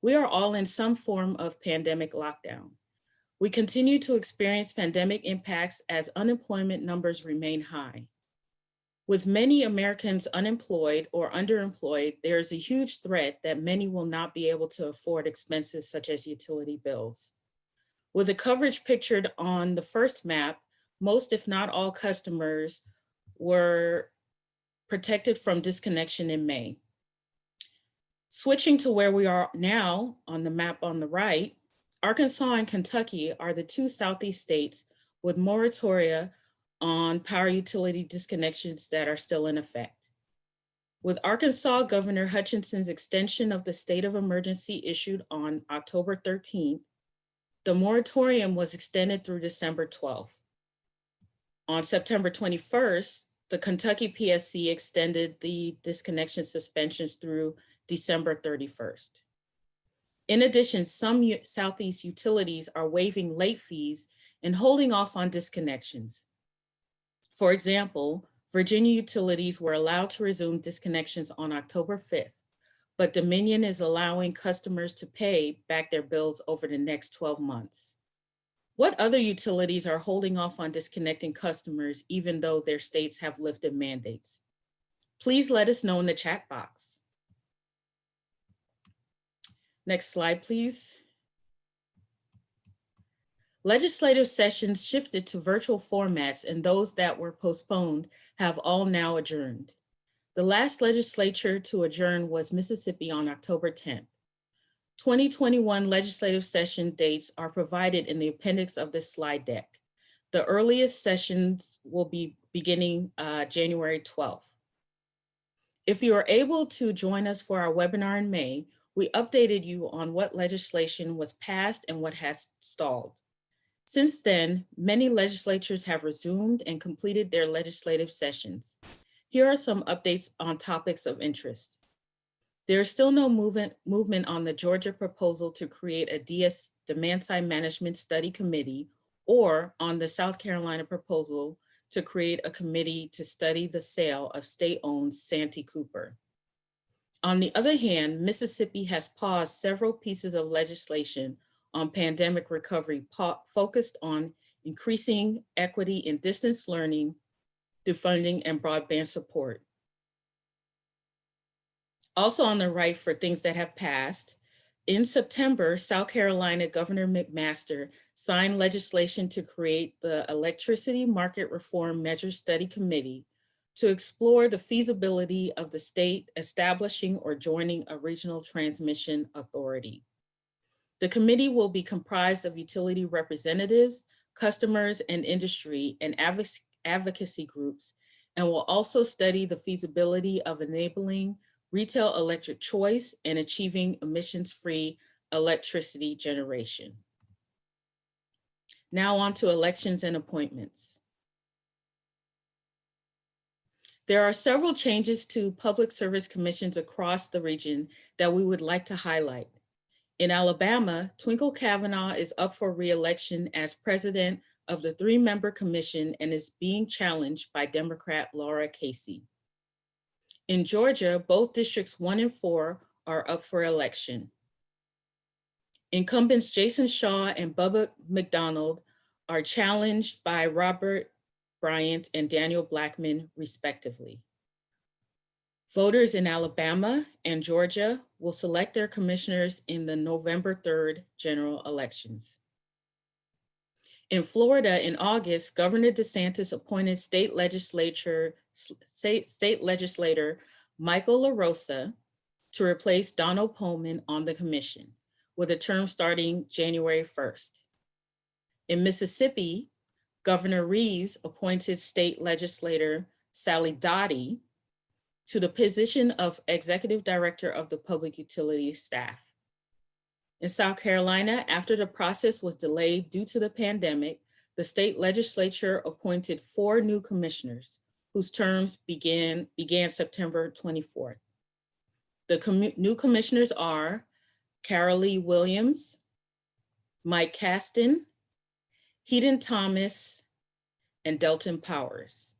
We are all in some form of pandemic lockdown. We continue to experience pandemic impacts as unemployment numbers remain high. With many Americans unemployed or underemployed, there is a huge threat that many will not be able to afford expenses such as utility bills. With the coverage pictured on the first map, most, if not all, customers were protected from disconnection in May. Switching to where we are now on the map on the right, Arkansas and Kentucky are the two Southeast states with moratoria on power utility disconnections that are still in effect. With Arkansas, Governor Hutchinson's extension of the state of emergency issued on October 13th, the moratorium was extended through December 12th. On September 21st, the Kentucky PSC extended the disconnection suspensions through December 31st. In addition, some Southeast utilities are waiving late fees and holding off on disconnections. For example, Virginia utilities were allowed to resume disconnections on October 5th, but Dominion is allowing customers to pay back their bills over the next 12 months. What other utilities are holding off on disconnecting customers even though their states have lifted mandates? Please let us know in the chat box. Next slide, please. Legislative sessions shifted to virtual formats, and those that were postponed have all now adjourned. The last legislature to adjourn was Mississippi on October 10th. 2021 legislative session dates are provided in the appendix of this slide deck. The earliest sessions will be beginning January 12th. If you are able to join us for our webinar in May, we updated you on what legislation was passed and what has stalled. Since then, many legislatures have resumed and completed their legislative sessions. Here are some updates on topics of interest. There is still no movement on the Georgia proposal to create a demand-side management study committee, or on the South Carolina proposal to create a committee to study the sale of state-owned Santee Cooper. On the other hand, Mississippi has paused several pieces of legislation on pandemic recovery focused on increasing equity in distance learning through funding and broadband support. Also on the right for things that have passed, in September, South Carolina Governor McMaster signed legislation to create the Electricity Market Reform Measure Study Committee to explore the feasibility of the state establishing or joining a regional transmission authority. The committee will be comprised of utility representatives, customers, and industry and advocacy groups, and will also study the feasibility of enabling retail electric choice and achieving emissions-free electricity generation. Now on to elections and appointments. There are several changes to public service commissions across the region that we would like to highlight. In Alabama, Twinkle Kavanaugh is up for re-election as president of the 3-member commission and is being challenged by Democrat Laura Casey. In Georgia, both districts 1 and 4 are up for election. Incumbents Jason Shaw and Bubba McDonald are challenged by Robert Bryant and Daniel Blackman, respectively. Voters in Alabama and Georgia will select their commissioners in the November 3rd general elections. In Florida, in August, Governor DeSantis appointed state legislator Michael LaRosa to replace Donald Pullman on the commission, with a term starting January 1st. In Mississippi, Governor Reeves appointed state legislator Sally Dottie to the position of executive director of the public utilities staff. In South Carolina, after the process was delayed due to the pandemic, the state legislature appointed 4 new commissioners whose terms began September 24th. The new commissioners are Carolee Williams, Mike Caston, Hedon Thomas, and Delton Powers.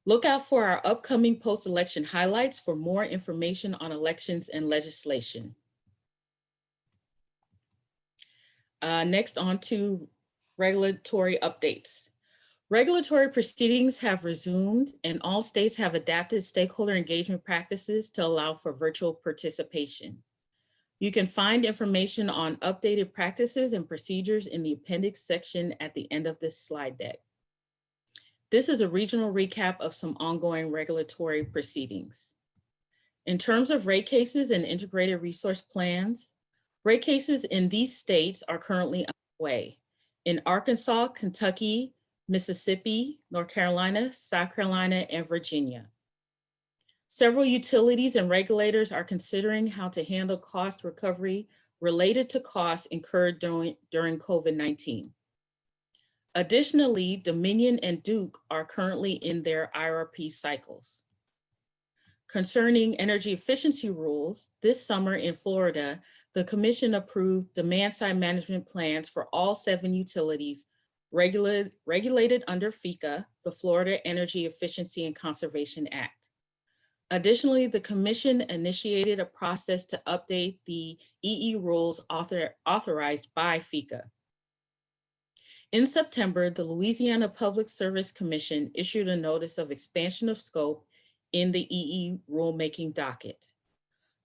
Look out for our upcoming post-election highlights for more information on elections and legislation. Next on to regulatory updates. Regulatory proceedings have resumed and all states have adapted stakeholder engagement practices to allow for virtual participation. You can find information on updated practices and procedures in the appendix section at the end of this slide deck. This is a regional recap of some ongoing regulatory proceedings. In terms of rate cases and integrated resource plans, rate cases in these states are currently underway. In Arkansas, Kentucky, Mississippi, North Carolina, South Carolina, and Virginia. Several utilities and regulators are considering how to handle cost recovery related to costs incurred during COVID-19. Additionally, Dominion and Duke are currently in their IRP cycles. Concerning energy efficiency rules, this summer in Florida, the Commission approved demand-side management plans for all 7 utilities regulated under FECA, the Florida Energy Efficiency and Conservation Act. Additionally, the Commission initiated a process to update the EE rules authorized by FECA. In September, the Louisiana Public Service Commission issued a notice of expansion of scope in the EE rulemaking docket.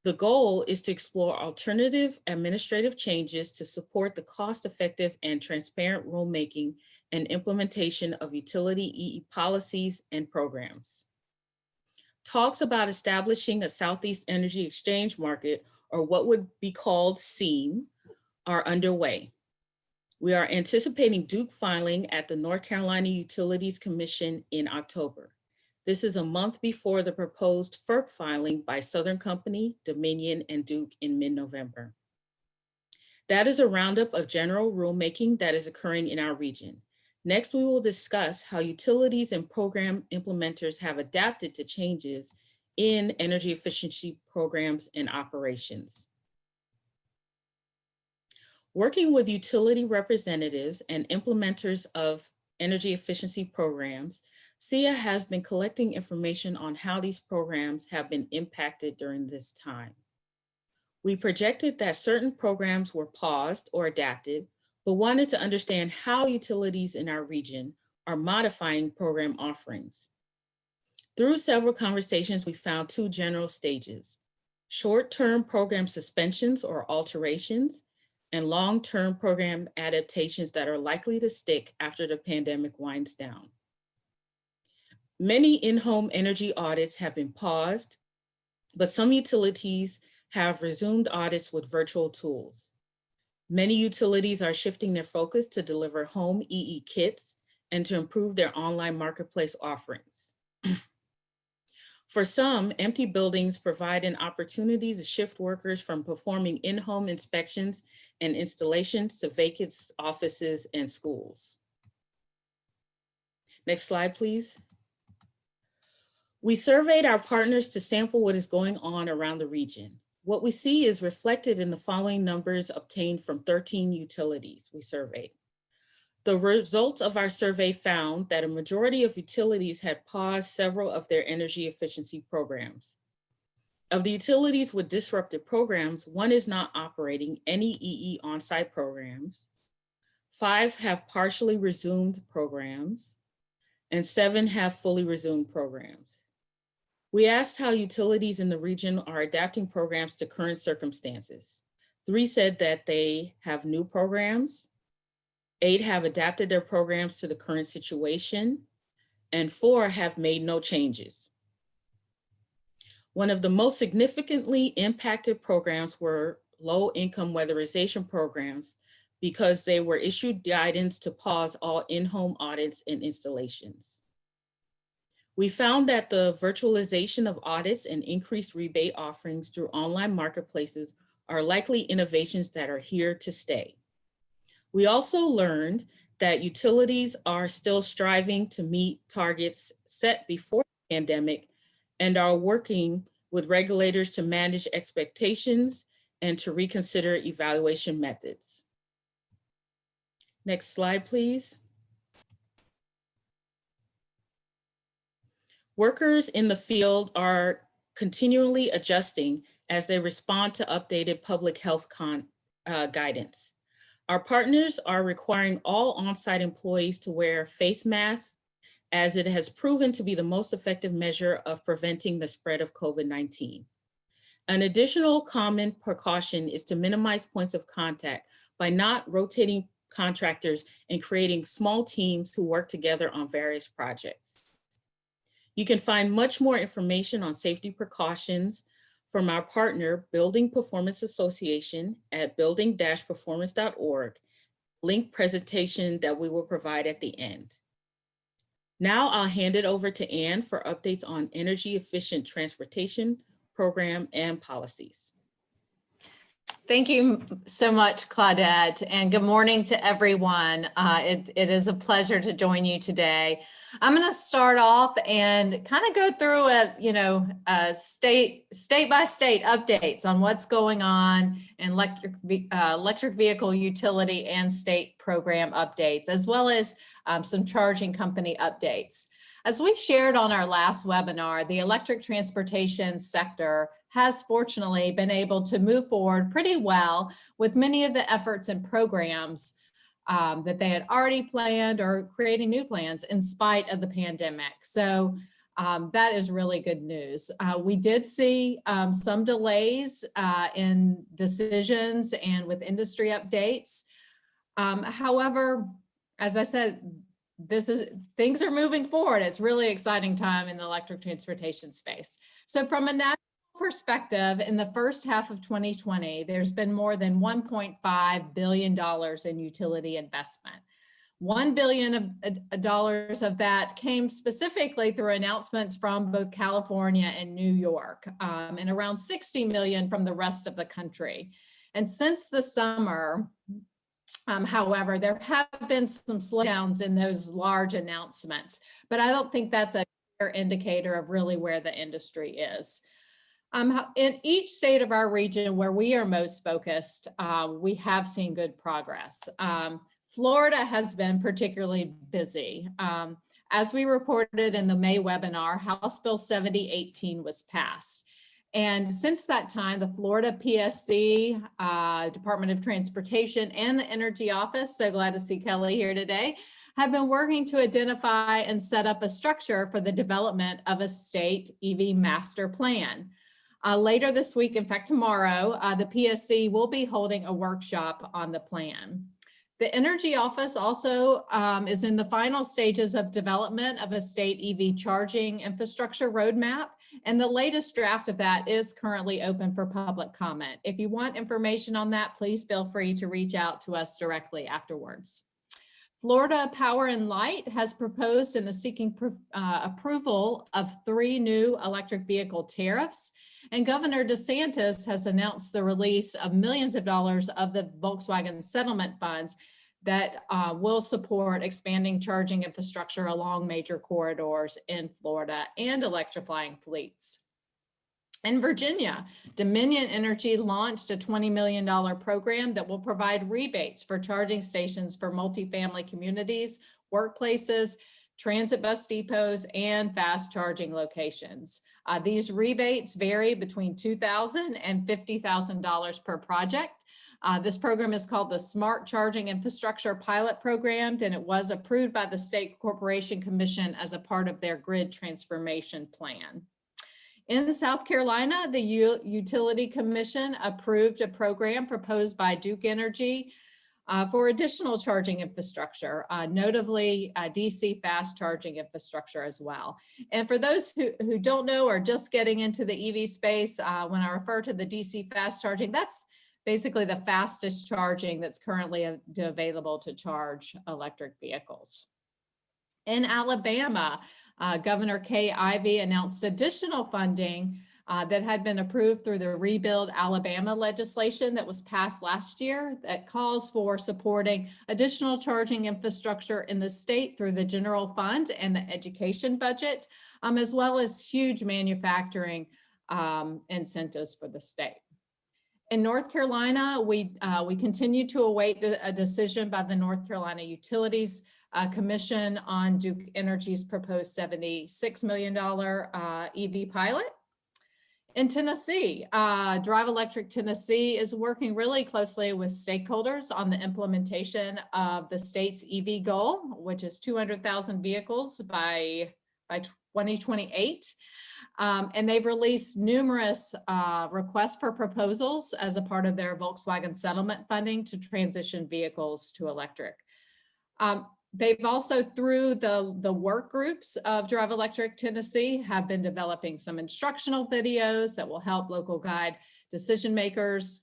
The goal is to explore alternative administrative changes to support the cost-effective and transparent rulemaking and implementation of utility EE policies and programs. Talks about establishing a Southeast Energy Exchange Market, or what would be called SEAM, are underway. We are anticipating Duke filing at the North Carolina Utilities Commission in October. This is a month before the proposed FERC filing by Southern Company, Dominion, and Duke in mid-November. That is a roundup of general rulemaking that is occurring in our region. Next, we will discuss how utilities and program implementers have adapted to changes in energy efficiency programs and operations. Working with utility representatives and implementers of energy efficiency programs, SEIA has been collecting information on how these programs have been impacted during this time. We projected that certain programs were paused or adapted, but wanted to understand how utilities in our region are modifying program offerings. Through several conversations, we found 2 general stages: short-term program suspensions or alterations, and long-term program adaptations that are likely to stick after the pandemic winds down. Many in-home energy audits have been paused, but some utilities have resumed audits with virtual tools. Many utilities are shifting their focus to deliver home EE kits and to improve their online marketplace offerings. For some, empty buildings provide an opportunity to shift workers from performing in-home inspections and installations to vacant offices and schools. Next slide, please. We surveyed our partners to sample what is going on around the region. What we see is reflected in the following numbers obtained from 13 utilities we surveyed. The results of our survey found that a majority of utilities had paused several of their energy efficiency programs. Of the utilities with disrupted programs, 1 is not operating any EE on-site programs, 5 have partially resumed programs, and 7 have fully resumed programs. We asked how utilities in the region are adapting programs to current circumstances. 3 said that they have new programs, 8 have adapted their programs to the current situation, and 4 have made no changes. One of the most significantly impacted programs were low-income weatherization programs because they were issued guidance to pause all in-home audits and installations. We found that the virtualization of audits and increased rebate offerings through online marketplaces are likely innovations that are here to stay. We also learned that utilities are still striving to meet targets set before the pandemic and are working with regulators to manage expectations and to reconsider evaluation methods. Next slide, please. Workers in the field are continually adjusting as they respond to updated public health guidance. Our partners are requiring all on-site employees to wear face masks, as it has proven to be the most effective measure of preventing the spread of COVID-19. An additional common precaution is to minimize points of contact by not rotating contractors and creating small teams who work together on various projects. You can find much more information on safety precautions from our partner, Building Performance Association, at building-performance.org, link presentation that we will provide at the end. Now I'll hand it over to Anne for updates on energy efficient transportation program and policies. Thank you so much, Claudette, and good morning to everyone. It is a pleasure to join you today. I'm going to start off and kind of go through a state by state updates on what's going on in electric vehicle utility and state program updates, as well as some charging company updates. As we shared on our last webinar, the electric transportation sector has fortunately been able to move forward pretty well with many of the efforts and programs that they had already planned or creating new plans in spite of the pandemic. So that is really good news. We did see some delays in decisions and with industry updates. However, as I said, things are moving forward. It's really exciting time in the electric transportation space. So from a national perspective, in the first half of 2020, there's been more than $1.5 billion in utility investment. $1 billion of that came specifically through announcements from both California and New York, and around $60 million from the rest of the country. And since the summer, however, there have been some slowdowns in those large announcements, but I don't think that's a clear indicator of really where the industry is. In each state of our region where we are most focused, we have seen good progress. Florida has been particularly busy. As we reported in the May webinar, House Bill 7018 was passed. And since that time, the Florida PSC, Department of Transportation, and the Energy Office, so glad to see Kelly here today, have been working to identify and set up a structure for the development of a state EV master plan. Later this week, in fact, tomorrow, the PSC will be holding a workshop on the plan. The Energy Office also is in the final stages of development of a state EV charging infrastructure roadmap, and the latest draft of that is currently open for public comment. If you want information on that, please feel free to reach out to us directly afterwards. Florida Power and Light has proposed and is seeking approval of 3 new electric vehicle tariffs. And Governor DeSantis has announced the release of millions of dollars of the Volkswagen settlement funds that will support expanding charging infrastructure along major corridors in Florida and electrifying fleets. In Virginia, Dominion Energy launched a $20 million program that will provide rebates for charging stations for multifamily communities, workplaces, transit bus depots, and fast charging locations. These rebates vary between $2,000 and $50,000 per project. This program is called the Smart Charging Infrastructure Pilot Program, and it was approved by the State Corporation Commission as a part of their grid transformation plan. In South Carolina, the Utility Commission approved a program proposed by Duke Energy for additional charging infrastructure, notably DC fast charging infrastructure as well. And for those who don't know or just getting into the EV space, when I refer to the DC fast charging, that's basically the fastest charging that's currently available to charge electric vehicles. In Alabama, Governor Kay Ivey announced additional funding that had been approved through the Rebuild Alabama legislation that was passed last year that calls for supporting additional charging infrastructure in the state through the general fund and the education budget, as well as huge manufacturing incentives for the state. In North Carolina, we continue to await a decision by the North Carolina Utilities Commission on Duke Energy's proposed $76 million EV pilot. In Tennessee, Drive Electric Tennessee is working really closely with stakeholders on the implementation of the state's EV goal, which is 200,000 vehicles by 2028. And they've released numerous requests for proposals as a part of their Volkswagen settlement funding to transition vehicles to electric. They've also, through the work groups of Drive Electric Tennessee, have been developing some instructional videos that will help local guide decision makers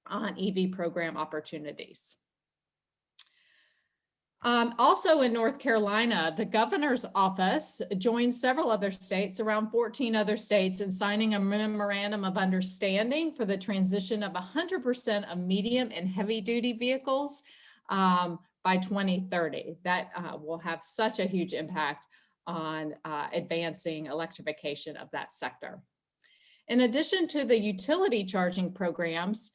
on EV program opportunities. Also in North Carolina, the governor's office joined several other states, around 14 other states, in signing a memorandum of understanding for the transition of 100% of medium and heavy duty vehicles by 2030. That will have such a huge impact on advancing electrification of that sector. In addition to the utility charging programs,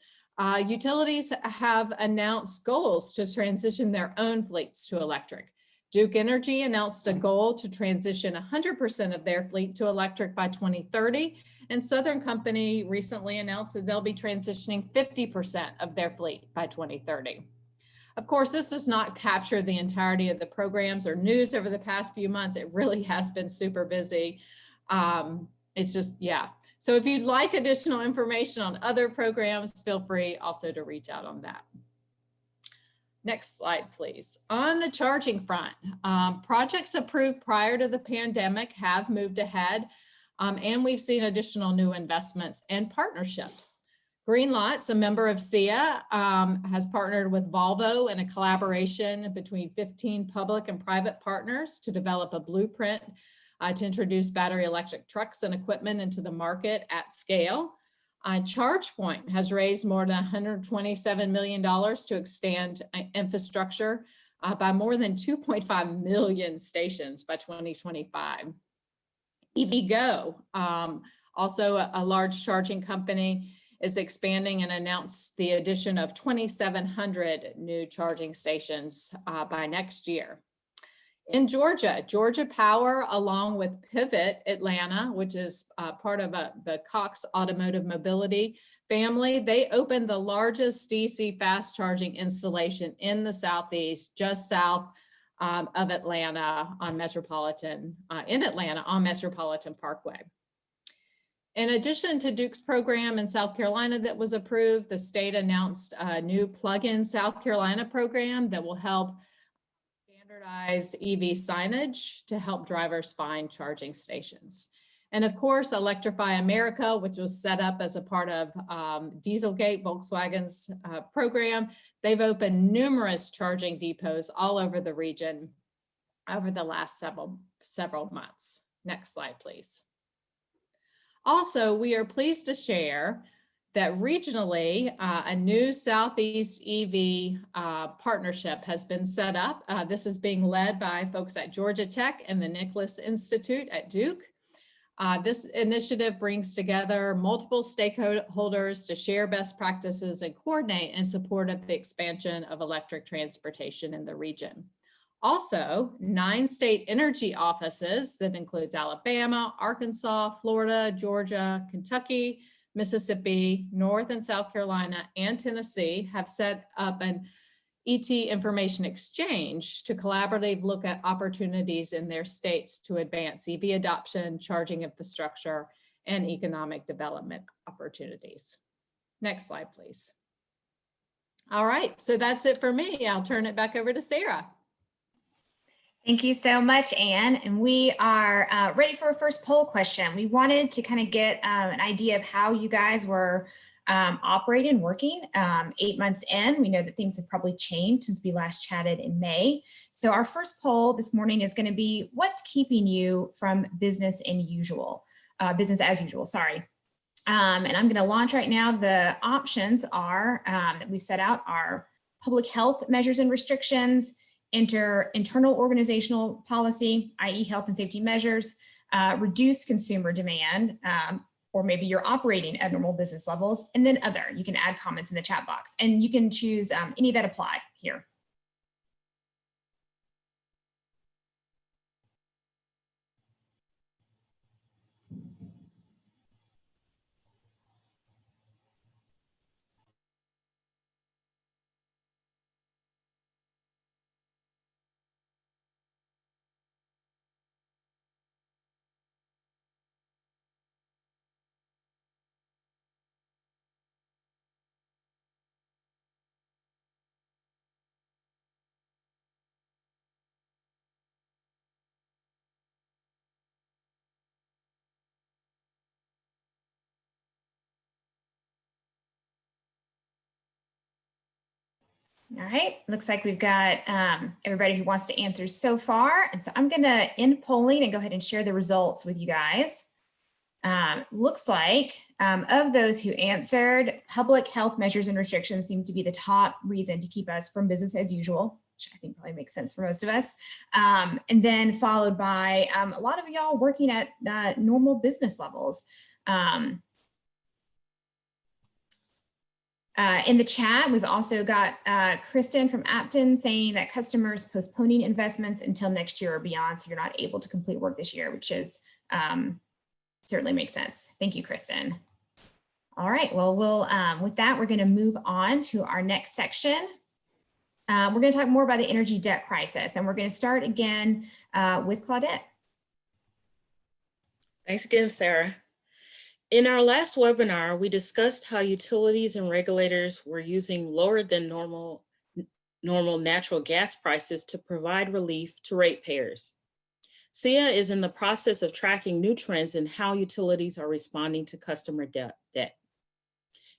utilities have announced goals to transition their own fleets to electric. Duke Energy announced a goal to transition 100% of their fleet to electric by 2030, and Southern Company recently announced that they'll be transitioning 50% of their fleet by 2030. Of course, this does not capture the entirety of the programs or news over the past few months. It really has been super busy. It's just, yeah. So if you'd like additional information on other programs, feel free also to reach out on that. Next slide, please. On the charging front, projects approved prior to the pandemic have moved ahead, and we've seen additional new investments and partnerships. Greenlots, a member of SEIA, has partnered with Volvo in a collaboration between 15 public and private partners to develop a blueprint to introduce battery electric trucks and equipment into the market at scale. ChargePoint has raised more than $127 million to extend infrastructure by more than 2.5 million stations by 2025. EVgo, also a large charging company, is expanding and announced the addition of 2,700 new charging stations by next year. In Georgia, Georgia Power, along with Pivot Atlanta, which is part of the Cox Automotive Mobility family, they opened the largest DC fast charging installation in the Southeast, just south of Atlanta on Metropolitan Parkway. In addition to Duke's program in South Carolina that was approved, the state announced a new Plug-in South Carolina program that will help standardize EV signage to help drivers find charging stations. And of course, Electrify America, which was set up as a part of Dieselgate, Volkswagen's program. They've opened numerous charging depots all over the region over the last several months. Next slide, please. Also, we are pleased to share that regionally, a new Southeast EV partnership has been set up. This is being led by folks at Georgia Tech and the Nicholas Institute at Duke. This initiative brings together multiple stakeholders to share best practices and coordinate in support of the expansion of electric transportation in the region. Also, 9 state energy offices that includes Alabama, Arkansas, Florida, Georgia, Kentucky, Mississippi, North and South Carolina, and Tennessee have set up an ET information exchange to collaboratively look at opportunities in their states to advance EV adoption, charging infrastructure, and economic development opportunities. Next slide, please. All right, so that's it for me. I'll turn it back over to Sarah. Thank you so much, Anne. And we are ready for our first poll question. We wanted to kind of get an idea of how you guys were operating, working 8 months in. We know that things have probably changed since we last chatted in May. So our first poll this morning is going to be, what's keeping you from business as usual, sorry. And I'm going to launch right now. The options are that we set out are public health measures and restrictions, internal organizational policy, i.e. health and safety measures, reduced consumer demand, or maybe you're operating at normal business levels, and then other. You can add comments in the chat box, and you can choose any that apply here. All right, looks like we've got everybody who wants to answer so far. And so I'm going to end polling and go ahead and share the results with you guys. Looks like of those who answered, public health measures and restrictions seem to be the top reason to keep us from business as usual, which I think probably makes sense for most of us. And then followed by a lot of y'all working at normal business levels. In the chat, we've also got Kristen from Apton saying that customers postponing investments until next year or beyond, so you're not able to complete work this year, which is certainly makes sense. Thank you, Kristen. All right, well, with that, we're going to move on to our next section. We're going to talk more about the energy debt crisis, and we're going to start again with Claudette. Thanks again, Sarah. In our last webinar, we discussed how utilities and regulators were using lower than normal natural gas prices to provide relief to ratepayers. SEIA is in the process of tracking new trends in how utilities are responding to customer debt.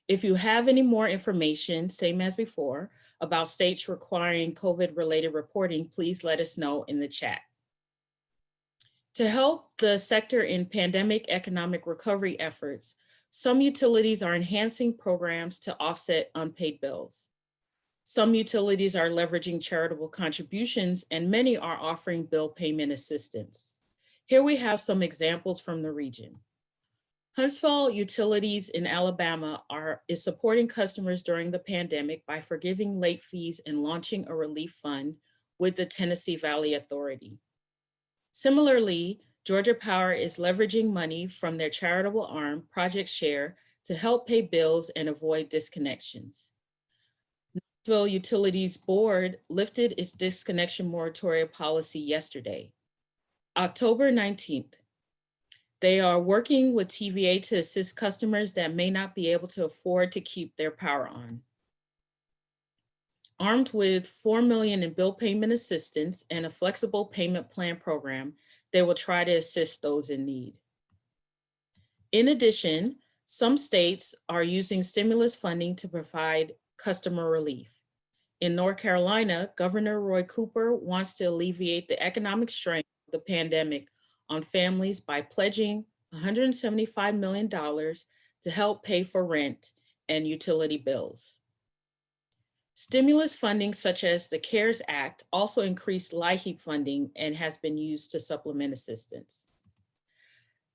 If you have any more information, same as before, about states requiring COVID-related reporting, please let us know in the chat. To help the sector in pandemic economic recovery efforts, some utilities are enhancing programs to offset unpaid bills. Some utilities are leveraging charitable contributions, and many are offering bill payment assistance. Here we have some examples from the region. Huntsville Utilities in Alabama is supporting customers during the pandemic by forgiving late fees and launching a relief fund with the Tennessee Valley Authority. Similarly, Georgia Power is leveraging money from their charitable arm, Project Share, to help pay bills and avoid disconnections. Knoxville Utilities Board lifted its disconnection moratorium policy yesterday, October 19th. They are working with TVA to assist customers that may not be able to afford to keep their power on. Armed with $4 million in bill payment assistance and a flexible payment plan program, they will try to assist those in need. In addition, some states are using stimulus funding to provide customer relief. In North Carolina, Governor Roy Cooper wants to alleviate the economic strain of the pandemic on families by pledging $175 million to help pay for rent and utility bills. Stimulus funding such as the CARES Act also increased LIHEAP funding and has been used to supplement assistance.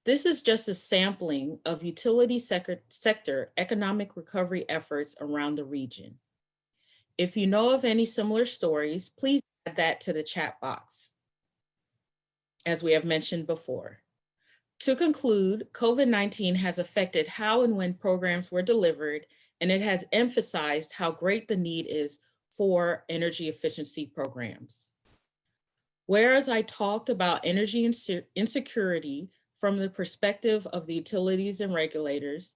This is just a sampling of utility sector economic recovery efforts around the region. If you know of any similar stories, please add that to the chat box, as we have mentioned before. To conclude, COVID-19 has affected how and when programs were delivered, and it has emphasized how great the need is for energy efficiency programs. Whereas I talked about energy insecurity from the perspective of the utilities and regulators,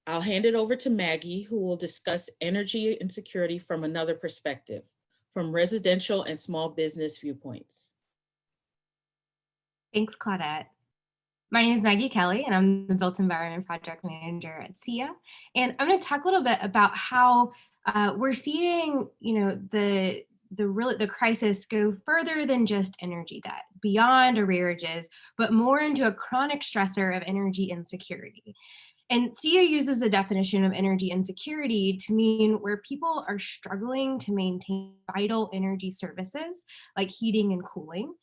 I'll hand it over to Maggie, who will discuss energy insecurity from another perspective, from residential and small business viewpoints. Thanks, Claudette. My name is Maggie Kelly, and I'm the Built Environment Project Manager at SEIA. And I'm going to talk a little bit about how we're seeing, the crisis go further than just energy debt, beyond arrearages, but more into a chronic stressor of energy insecurity. And SEIA uses the definition of energy insecurity to mean where people are struggling to maintain vital energy services like heating and cooling.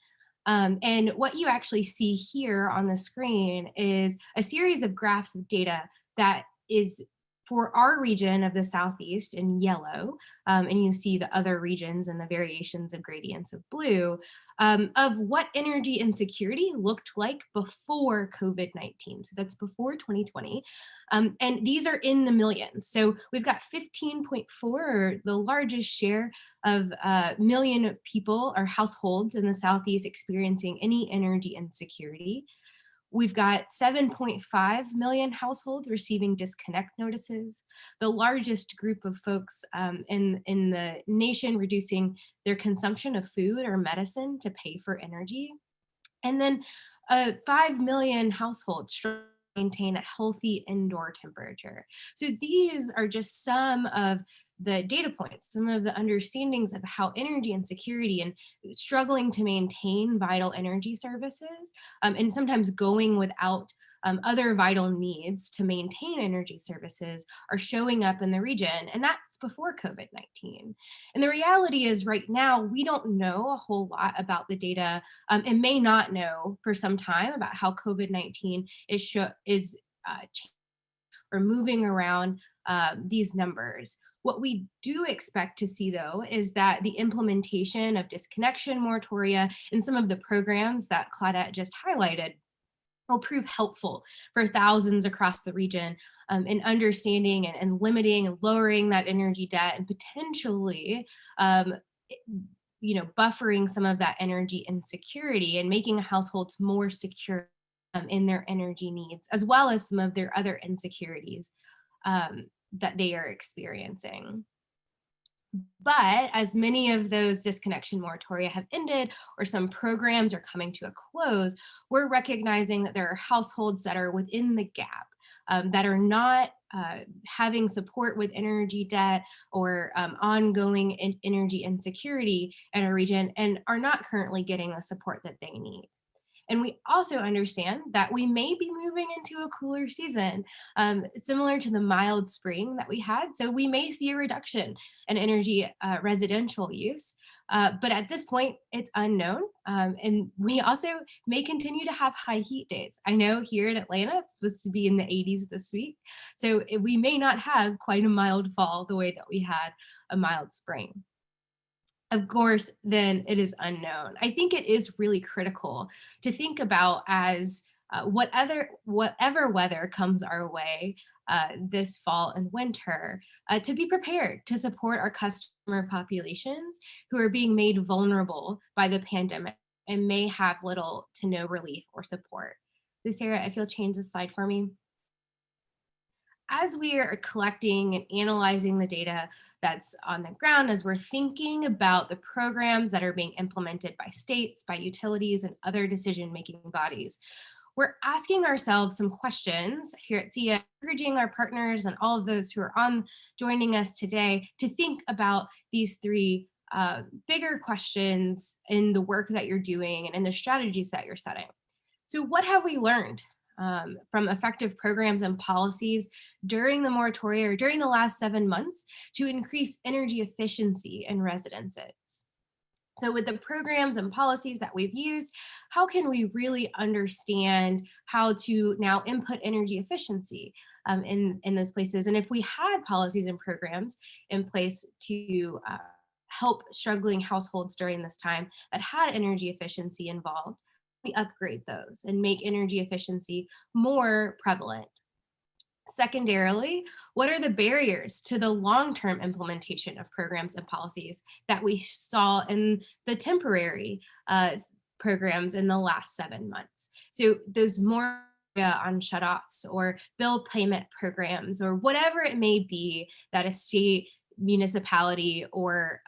And what you actually see here on the screen is a series of graphs of data that is for our region of the Southeast in yellow, and you see the other regions and the variations of gradients of blue, of what energy insecurity looked like before COVID-19. So that's before 2020. And these are in the millions. So we've got 15.4, the largest share of million people or households in the Southeast experiencing any energy insecurity. We've got 7.5 million households receiving disconnect notices, the largest group of folks in the nation reducing their consumption of food or medicine to pay for energy. And then 5 million households struggle to maintain a healthy indoor temperature. So these are just some of the data points, some of the understandings of how energy insecurity and struggling to maintain vital energy services, and sometimes going without other vital needs to maintain energy services are showing up in the region, and that's before COVID-19. And the reality is right now, we don't know a whole lot about the data, and may not know for some time about how COVID-19 is or moving around these numbers. What we do expect to see, though, is that the implementation of disconnection moratoria and some of the programs that Claudette just highlighted will prove helpful for thousands across the region in understanding and limiting and lowering that energy debt, and potentially buffering some of that energy insecurity and making households more secure in their energy needs, as well as some of their other insecurities that they are experiencing. But as many of those disconnection moratoria have ended, or some programs are coming to a close, we're recognizing that there are households that are within the gap, that are not having support with energy debt or ongoing energy insecurity in our region, and are not currently getting the support that they need. And we also understand that we may be moving into a cooler season, similar to the mild spring that we had. So we may see a reduction in energy residential use, but at this point, it's unknown. And we also may continue to have high heat days. I know here in Atlanta, it's supposed to be in the 80s this week. So we may not have quite a mild fall the way that we had a mild spring. Of course, then it is unknown. I think it is really critical to think about as whatever weather comes our way this fall and winter, to be prepared to support our customer populations who are being made vulnerable by the pandemic and may have little to no relief or support. So Sarah, if you'll change the slide for me. As we are collecting and analyzing the data that's on the ground, as we're thinking about the programs that are being implemented by states, by utilities, and other decision-making bodies, we're asking ourselves some questions here at SEIA, encouraging our partners and all of those who are joining us today to think about these three bigger questions in the work that you're doing and in the strategies that you're setting. So what have we learned from effective programs and policies during the moratoria or during the last 7 months to increase energy efficiency in residences? So with the programs and policies that we've used, how can we really understand how to now input energy efficiency in those places? And if we had policies and programs in place to help struggling households during this time that had energy efficiency involved, we upgrade those and make energy efficiency more prevalent. Secondarily, what are the barriers to the long-term implementation of programs and policies that we saw in the temporary programs in the last 7 months? So those more on shutoffs or bill payment programs or whatever it may be that a state, municipality, or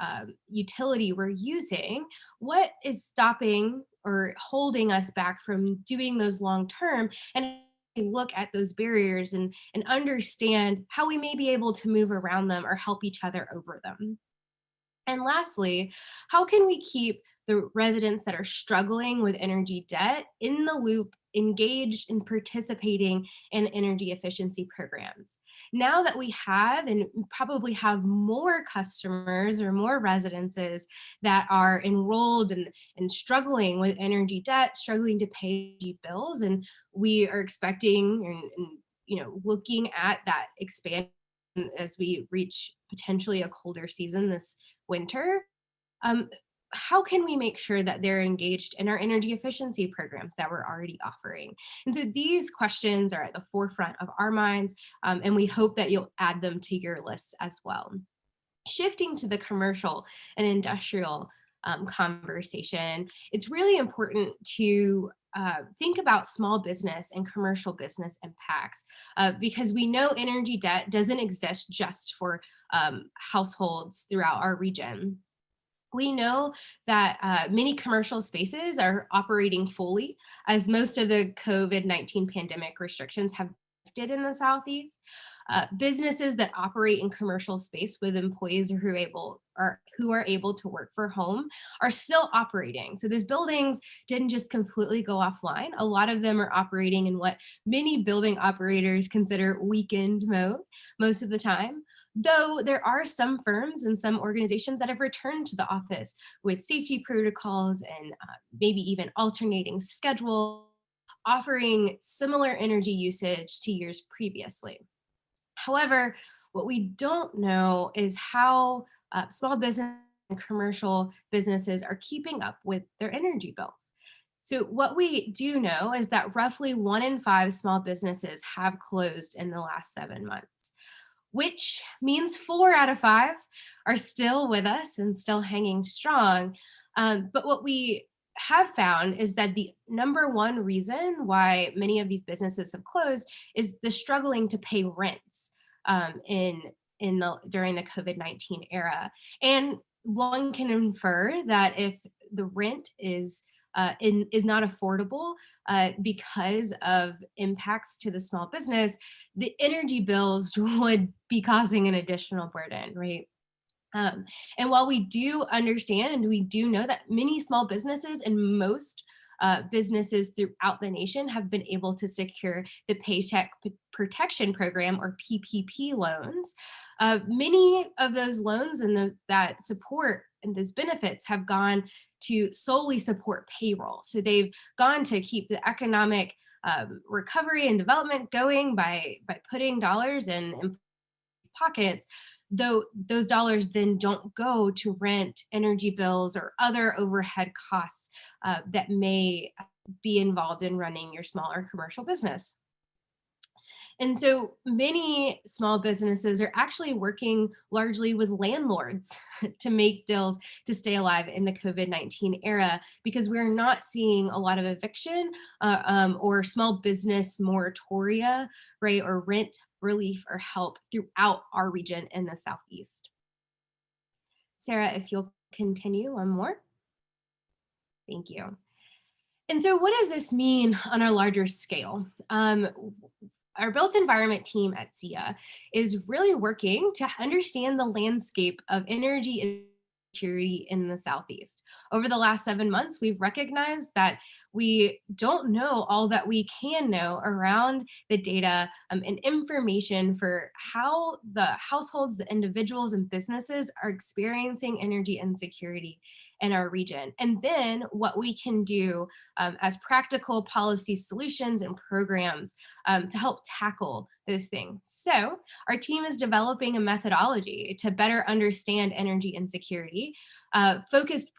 utility we're using, what is stopping or holding us back from doing those long term, and look at those barriers and understand how we may be able to move around them or help each other over them. And lastly, how can we keep the residents that are struggling with energy debt in the loop, engaged in participating in energy efficiency programs? Now that we have and probably have more customers or more residences that are enrolled and struggling with energy debt, struggling to pay bills, and we are expecting and looking at that expand as we reach potentially a colder season this winter, how can we make sure that they're engaged in our energy efficiency programs that we're already offering? And so these questions are at the forefront of our minds, and we hope that you'll add them to your lists as well. Shifting to the commercial and industrial conversation, it's really important to think about small business and commercial business impacts, because we know energy debt doesn't exist just for households throughout our region. We know that many commercial spaces are operating fully, as most of the COVID-19 pandemic restrictions have shifted in the Southeast. Businesses that operate in commercial space with employees who are able to work from home are still operating. So those buildings didn't just completely go offline. A lot of them are operating in what many building operators consider weekend mode most of the time. Though there are some firms and some organizations that have returned to the office with safety protocols and maybe even alternating schedule, offering similar energy usage to years previously. However, what we don't know is how small business and commercial businesses are keeping up with their energy bills. So what we do know is that roughly 1 in 5 small businesses have closed in the last 7 months, which means 4 out of 5 are still with us and still hanging strong. But what we have found is that the number one reason why many of these businesses have closed is the struggling to pay rents during the COVID-19 era. And one can infer that if the rent is not affordable because of impacts to the small business, the energy bills would be causing an additional burden, right? And while we do understand and we do know that many small businesses and most businesses throughout the nation have been able to secure the Paycheck Protection Program or PPP loans, many of those loans and that support and those benefits have gone to solely support payroll. So they've gone to keep the economic recovery and development going by putting dollars in employees' pockets, though those dollars then don't go to rent, energy bills, or other overhead costs that may be involved in running your smaller commercial business. And so many small businesses are actually working largely with landlords to make deals to stay alive in the COVID-19 era, because we're not seeing a lot of eviction or small business moratoria, right, or rent relief or help throughout our region in the Southeast. Sarah, if you'll continue one more. Thank you. And so what does this mean on a larger scale? Our built environment team at SEIA is really working to understand the landscape of energy security in the Southeast. Over the last 7 months, we've recognized that we don't know all that we can know around the data and information for how the households, the individuals and businesses are experiencing energy insecurity in our region, and then what we can do as practical policy solutions and programs to help tackle those things. So our team is developing a methodology to better understand energy insecurity, focused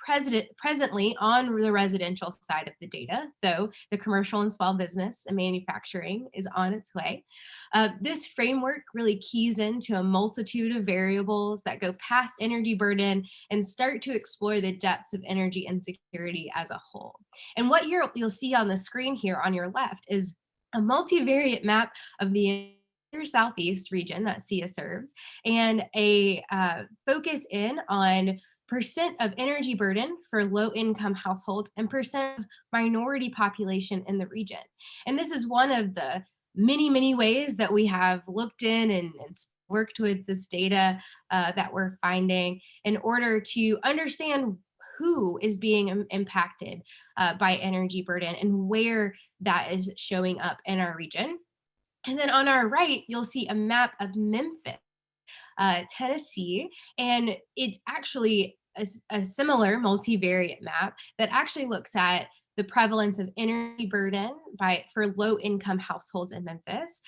presently on the residential side of the data, though the commercial and small business and manufacturing is on its way. This framework really keys into a multitude of variables that go past energy burden and start to explore the depths of energy insecurity as a whole. And what you'll see on the screen here on your left is a multivariate map of the Southeast region that SEIA serves, and a focus in on percent of energy burden for low-income households and percent of minority population in the region. And this is one of the many, many ways that we have looked in and worked with this data that we're finding in order to understand who is being impacted by energy burden and where that is showing up in our region. And then on our right, you'll see a map of Memphis, Tennessee, and it's actually a similar multivariate map that actually looks at the prevalence of energy burden for low-income households in Memphis,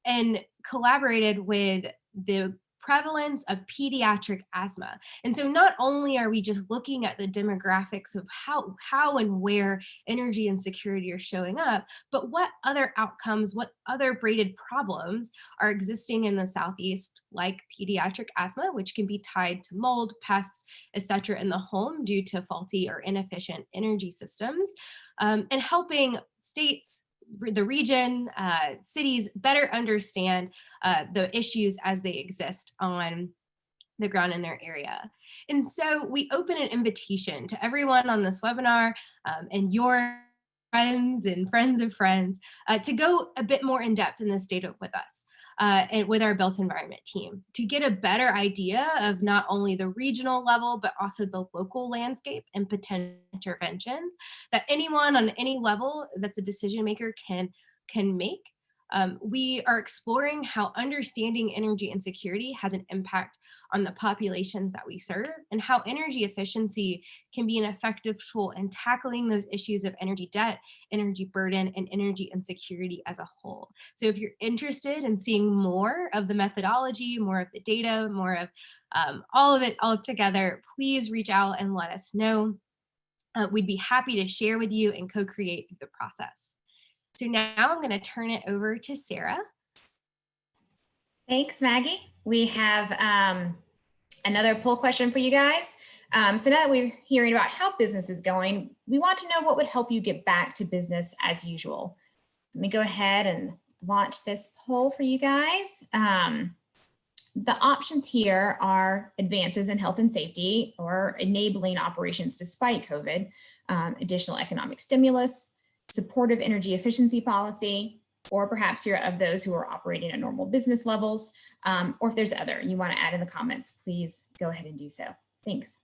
and collaborated with the prevalence of pediatric asthma. And so not only are we just looking at the demographics of how and where energy insecurity are showing up, but what other outcomes, what other braided problems are existing in the Southeast, like pediatric asthma, which can be tied to mold, pests, etc. in the home due to faulty or inefficient energy systems, and helping states, the region, cities better understand the issues as they exist on the ground in their area. And so we open an invitation to everyone on this webinar and your friends and friends of friends to go a bit more in depth in this data with us. And with our built environment team to get a better idea of not only the regional level, but also the local landscape and potential interventions that anyone on any level that's a decision maker can make. We are exploring how understanding energy insecurity has an impact on the populations that we serve and how energy efficiency can be an effective tool in tackling those issues of energy debt, energy burden, and energy insecurity as a whole. So if you're interested in seeing more of the methodology, more of the data, more of all of it all together, please reach out and let us know. We'd be happy to share with you and co-create the process. So now I'm going to turn it over to Sarah. Thanks, Maggie. We have another poll question for you guys. So now that we're hearing about how business is going, we want to know what would help you get back to business as usual. Let me go ahead and launch this poll for you guys. The options here are advances in health and safety or enabling operations despite COVID, additional economic stimulus, supportive energy efficiency policy, or perhaps you're of those who are operating at normal business levels, or if there's other you want to add in the comments, please go ahead and do so. Thanks.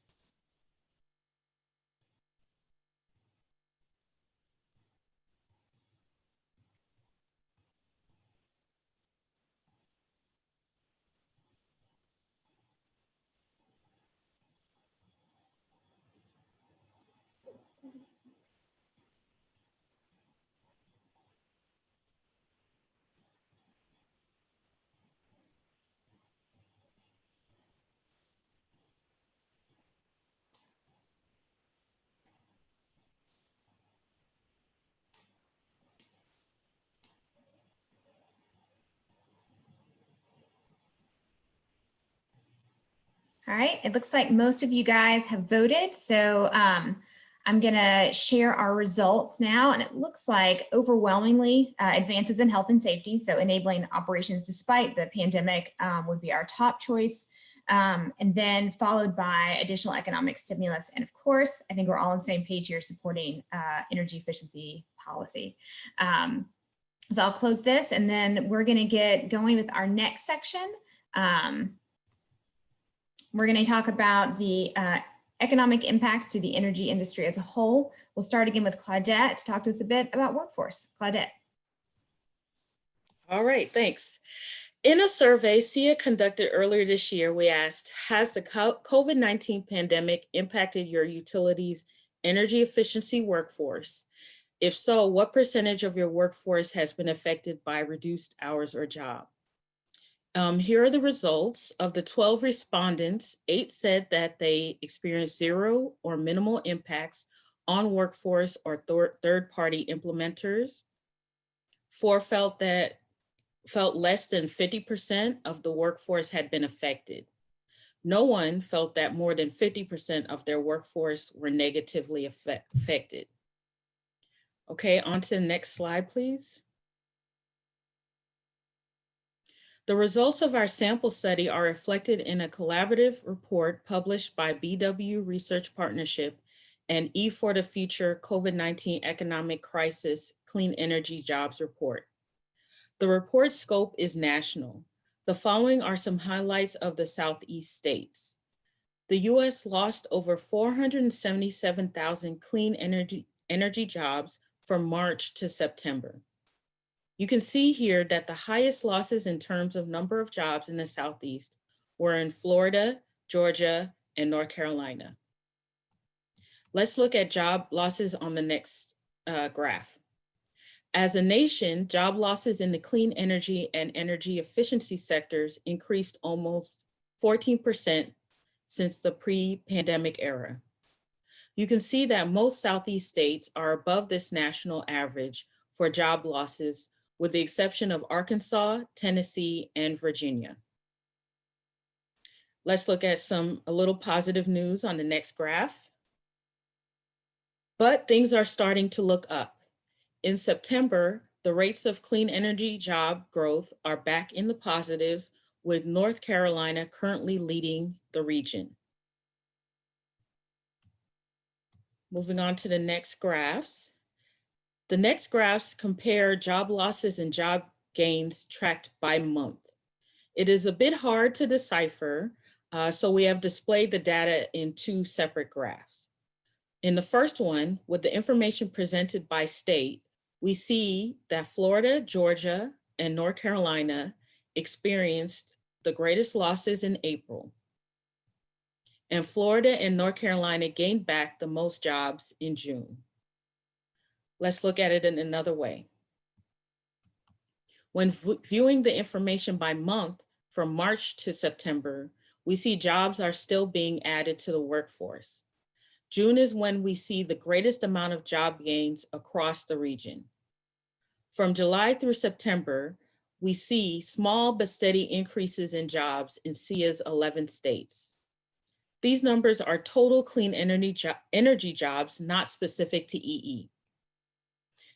All right, it looks like most of you guys have voted. So I'm gonna share our results now. And it looks like overwhelmingly advances in health and safety. So enabling operations despite the pandemic would be our top choice. And then followed by additional economic stimulus. And of course, I think we're all on the same page here supporting energy efficiency policy. So I'll close this and then we're gonna get going with our next section. We're going to talk about the economic impacts to the energy industry as a whole. We'll start again with Claudette to talk to us a bit about workforce. Claudette. All right, thanks. In a survey SEIA conducted earlier this year, we asked, has the COVID-19 pandemic impacted your utilities' energy efficiency workforce? If so, what percentage of your workforce has been affected by reduced hours or job? Here are the results. Of the 12 respondents, 8 said that they experienced zero or minimal impacts on workforce or third-party implementers. 4 felt less than 50% of the workforce had been affected. No one felt that more than 50% of their workforce were negatively affected. Okay, on to the next slide, please. The results of our sample study are reflected in a collaborative report published by BW Research Partnership and E4the Future COVID-19 Economic Crisis Clean Energy Jobs Report. The report's scope is national. The following are some highlights of the Southeast states. The US lost over 477,000 clean energy jobs from March to September. You can see here that the highest losses in terms of number of jobs in the Southeast were in Florida, Georgia, and North Carolina. Let's look at job losses on the next graph. As a nation, job losses in the clean energy and energy efficiency sectors increased almost 14% since the pre-pandemic era. You can see that most Southeast states are above this national average for job losses, with the exception of Arkansas, Tennessee, and Virginia. Let's look at a little positive news on the next graph. But things are starting to look up. In September, the rates of clean energy job growth are back in the positives, with North Carolina currently leading the region. Moving on to the next graphs. The next graphs compare job losses and job gains tracked by month. It is a bit hard to decipher, so we have displayed the data in two separate graphs. In the first one, with the information presented by state, we see that Florida, Georgia, and North Carolina experienced the greatest losses in April. And Florida and North Carolina gained back the most jobs in June. Let's look at it in another way. When viewing the information by month from March to September, we see jobs are still being added to the workforce. June is when we see the greatest amount of job gains across the region. From July through September, we see small but steady increases in jobs in SEIA's 11 states. These numbers are total clean energy jobs, not specific to EE.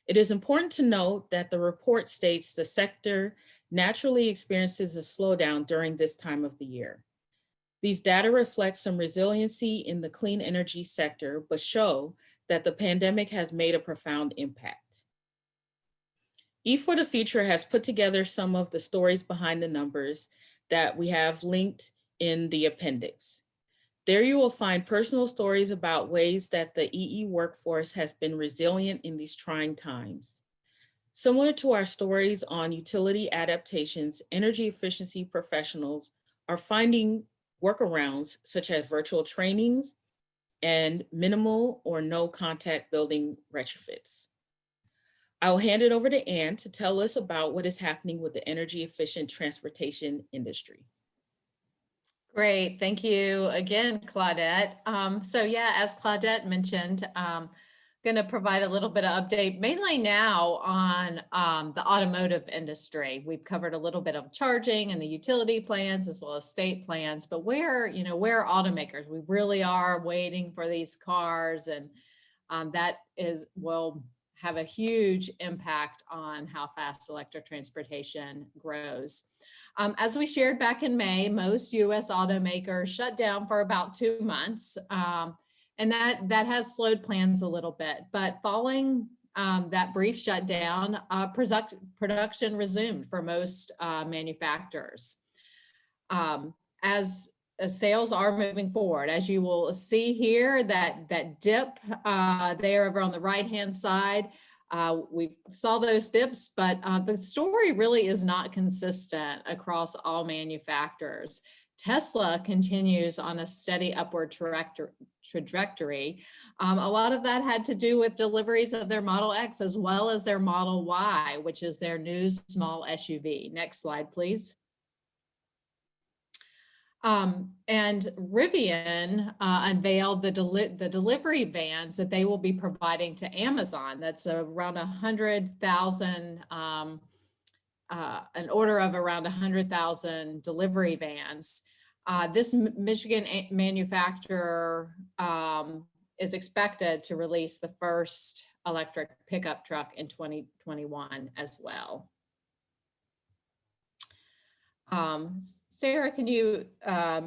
It is important to note that the report states the sector naturally experiences a slowdown during this time of the year. These data reflect some resiliency in the clean energy sector, but show that the pandemic has made a profound impact. E for the Future has put together some of the stories behind the numbers that we have linked in the appendix. There you will find personal stories about ways that the EE workforce has been resilient in these trying times. Similar to our stories on utility adaptations, energy efficiency professionals are finding workarounds such as virtual trainings and minimal or no contact building retrofits. I'll hand it over to Anne to tell us about what is happening with the energy efficient transportation industry. Great, thank you again, Claudette. So yeah, as Claudette mentioned, going to provide a little bit of update, mainly now on the automotive industry. We've covered a little bit of charging and the utility plans as well as state plans, but where are automakers? We really are waiting for these cars, and that will have a huge impact on how fast electric transportation grows. As we shared back in May, most US automakers shut down for about 2 months. And that has slowed plans a little bit, but following that brief shutdown, production resumed for most manufacturers. As sales are moving forward, as you will see here, that dip there over on the right-hand side, we saw those dips, but the story really is not consistent across all manufacturers. Tesla continues on a steady upward trajectory. A lot of that had to do with deliveries of their Model X as well as their Model Y, which is their new small SUV. Next slide, please. And Rivian unveiled the delivery vans that they will be providing to Amazon. That's around 100,000, an order of around 100,000 delivery vans. This Michigan manufacturer is expected to release the first electric pickup truck in 2021 as well. Sarah, can you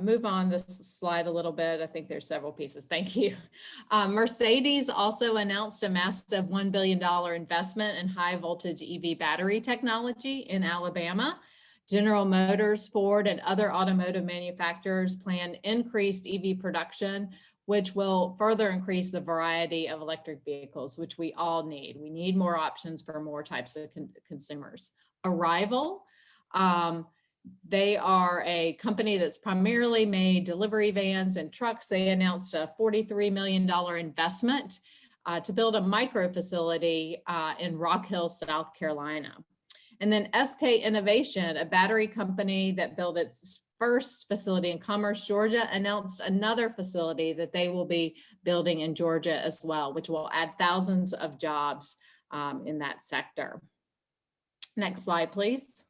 move on this slide a little bit? I think there's several pieces. Thank you. Mercedes also announced a massive $1 billion investment in high voltage EV battery technology in Alabama. General Motors, Ford, and other automotive manufacturers plan increased EV production, which will further increase the variety of electric vehicles, which we all need. We need more options for more types of consumers. Arrival. They are a company that's primarily made delivery vans and trucks. They announced a $43 million investment to build a micro facility in Rock Hill, South Carolina. And then SK Innovation, a battery company that built its first facility in Commerce, Georgia, announced another facility that they will be building in Georgia as well, which will add thousands of jobs in that sector. Next slide, please.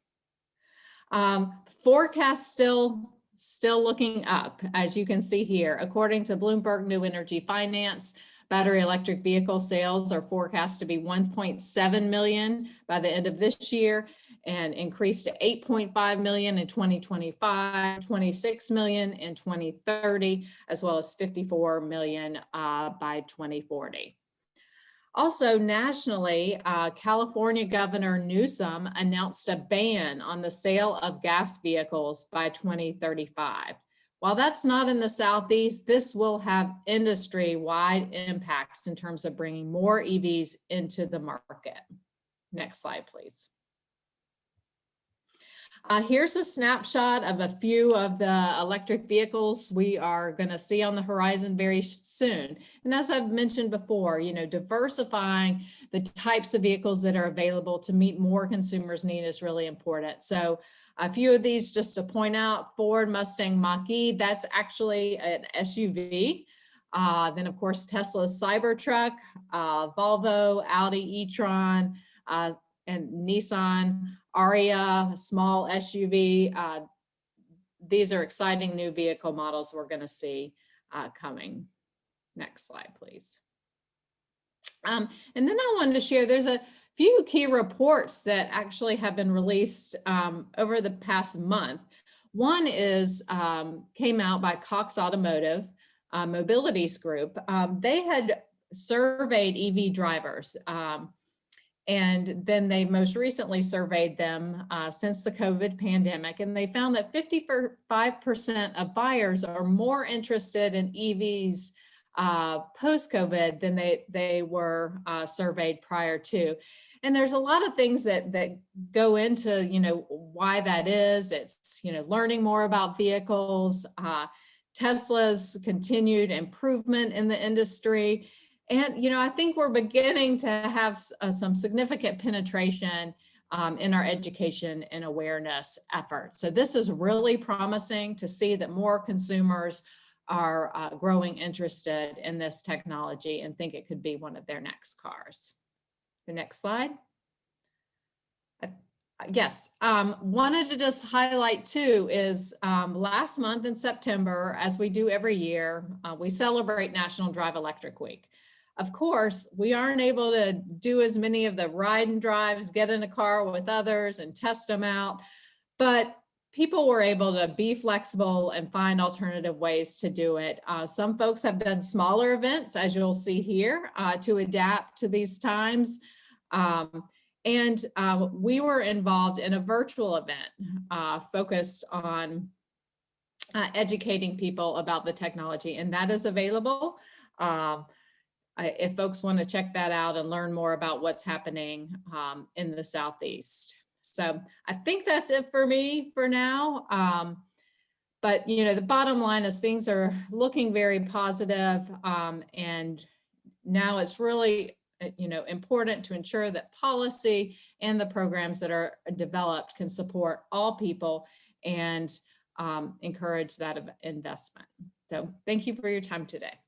Forecast still looking up, as you can see here. According to Bloomberg New Energy Finance, battery electric vehicle sales are forecast to be 1.7 million by the end of this year and increase to 8.5 million in 2025, 26 million in 2030, as well as 54 million by 2040. Also, nationally, California Governor Newsom announced a ban on the sale of gas vehicles by 2035. While that's not in the Southeast, this will have industry-wide impacts in terms of bringing more EVs into the market. Next slide, please. Here's a snapshot of a few of the electric vehicles we are going to see on the horizon very soon. And as I've mentioned before, diversifying the types of vehicles that are available to meet more consumers' need is really important. So a few of these just to point out: Ford Mustang Mach-E, that's actually an SUV. Then of course, Tesla's Cybertruck, Volvo, Audi e-tron, and Nissan Ariya, small SUV. These are exciting new vehicle models we're going to see coming. Next slide, please. And then I wanted to share, there's a few key reports that actually have been released over the past month. One is came out by Cox Automotive Mobilities Group. They had surveyed EV drivers. And then they most recently surveyed them since the COVID pandemic, and they found that 55% of buyers are more interested in EVs post-COVID than they were surveyed prior to. And there's a lot of things that go into, why that is. It's, learning more about vehicles, Tesla's continued improvement in the industry. And, I think we're beginning to have some significant penetration in our education and awareness efforts. So this is really promising to see that more consumers are growing interested in this technology and think it could be one of their next cars. The next slide. Yes, wanted to just highlight too is last month in September, as we do every year, we celebrate National Drive Electric Week. Of course, we aren't able to do as many of the ride and drives, get in a car with others and test them out, but people were able to be flexible and find alternative ways to do it. Some folks have done smaller events, as you'll see here, to adapt to these times. And we were involved in a virtual event focused on educating people about the technology, and that is available. If folks want to check that out and learn more about what's happening in the Southeast. So I think that's it for me for now. But, the bottom line is things are looking very positive, and now it's really, important to ensure that policy and the programs that are developed can support all people and encourage that investment. So thank you for your time today.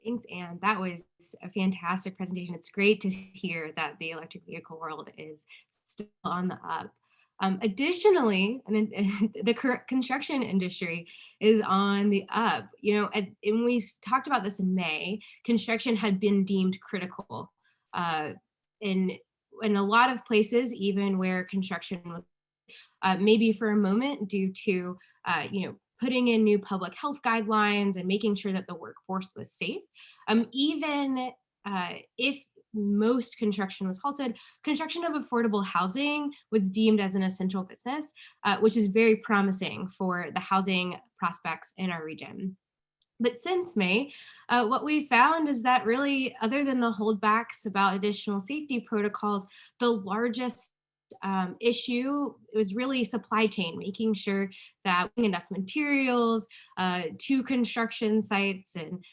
Thanks, Anne. That was a fantastic presentation. It's great to hear that the electric vehicle world is still on the up. Additionally, the construction industry is on the up. And we talked about this in May. Construction had been deemed critical in a lot of places, even where construction was maybe for a moment due to putting in new public health guidelines and making sure that the workforce was safe. Even if most construction was halted, construction of affordable housing was deemed as an essential business, which is very promising for the housing prospects in our region. But since May, what we found is that really, other than the holdbacks about additional safety protocols, the largest issue was really supply chain, making sure that enough materials to construction sites, and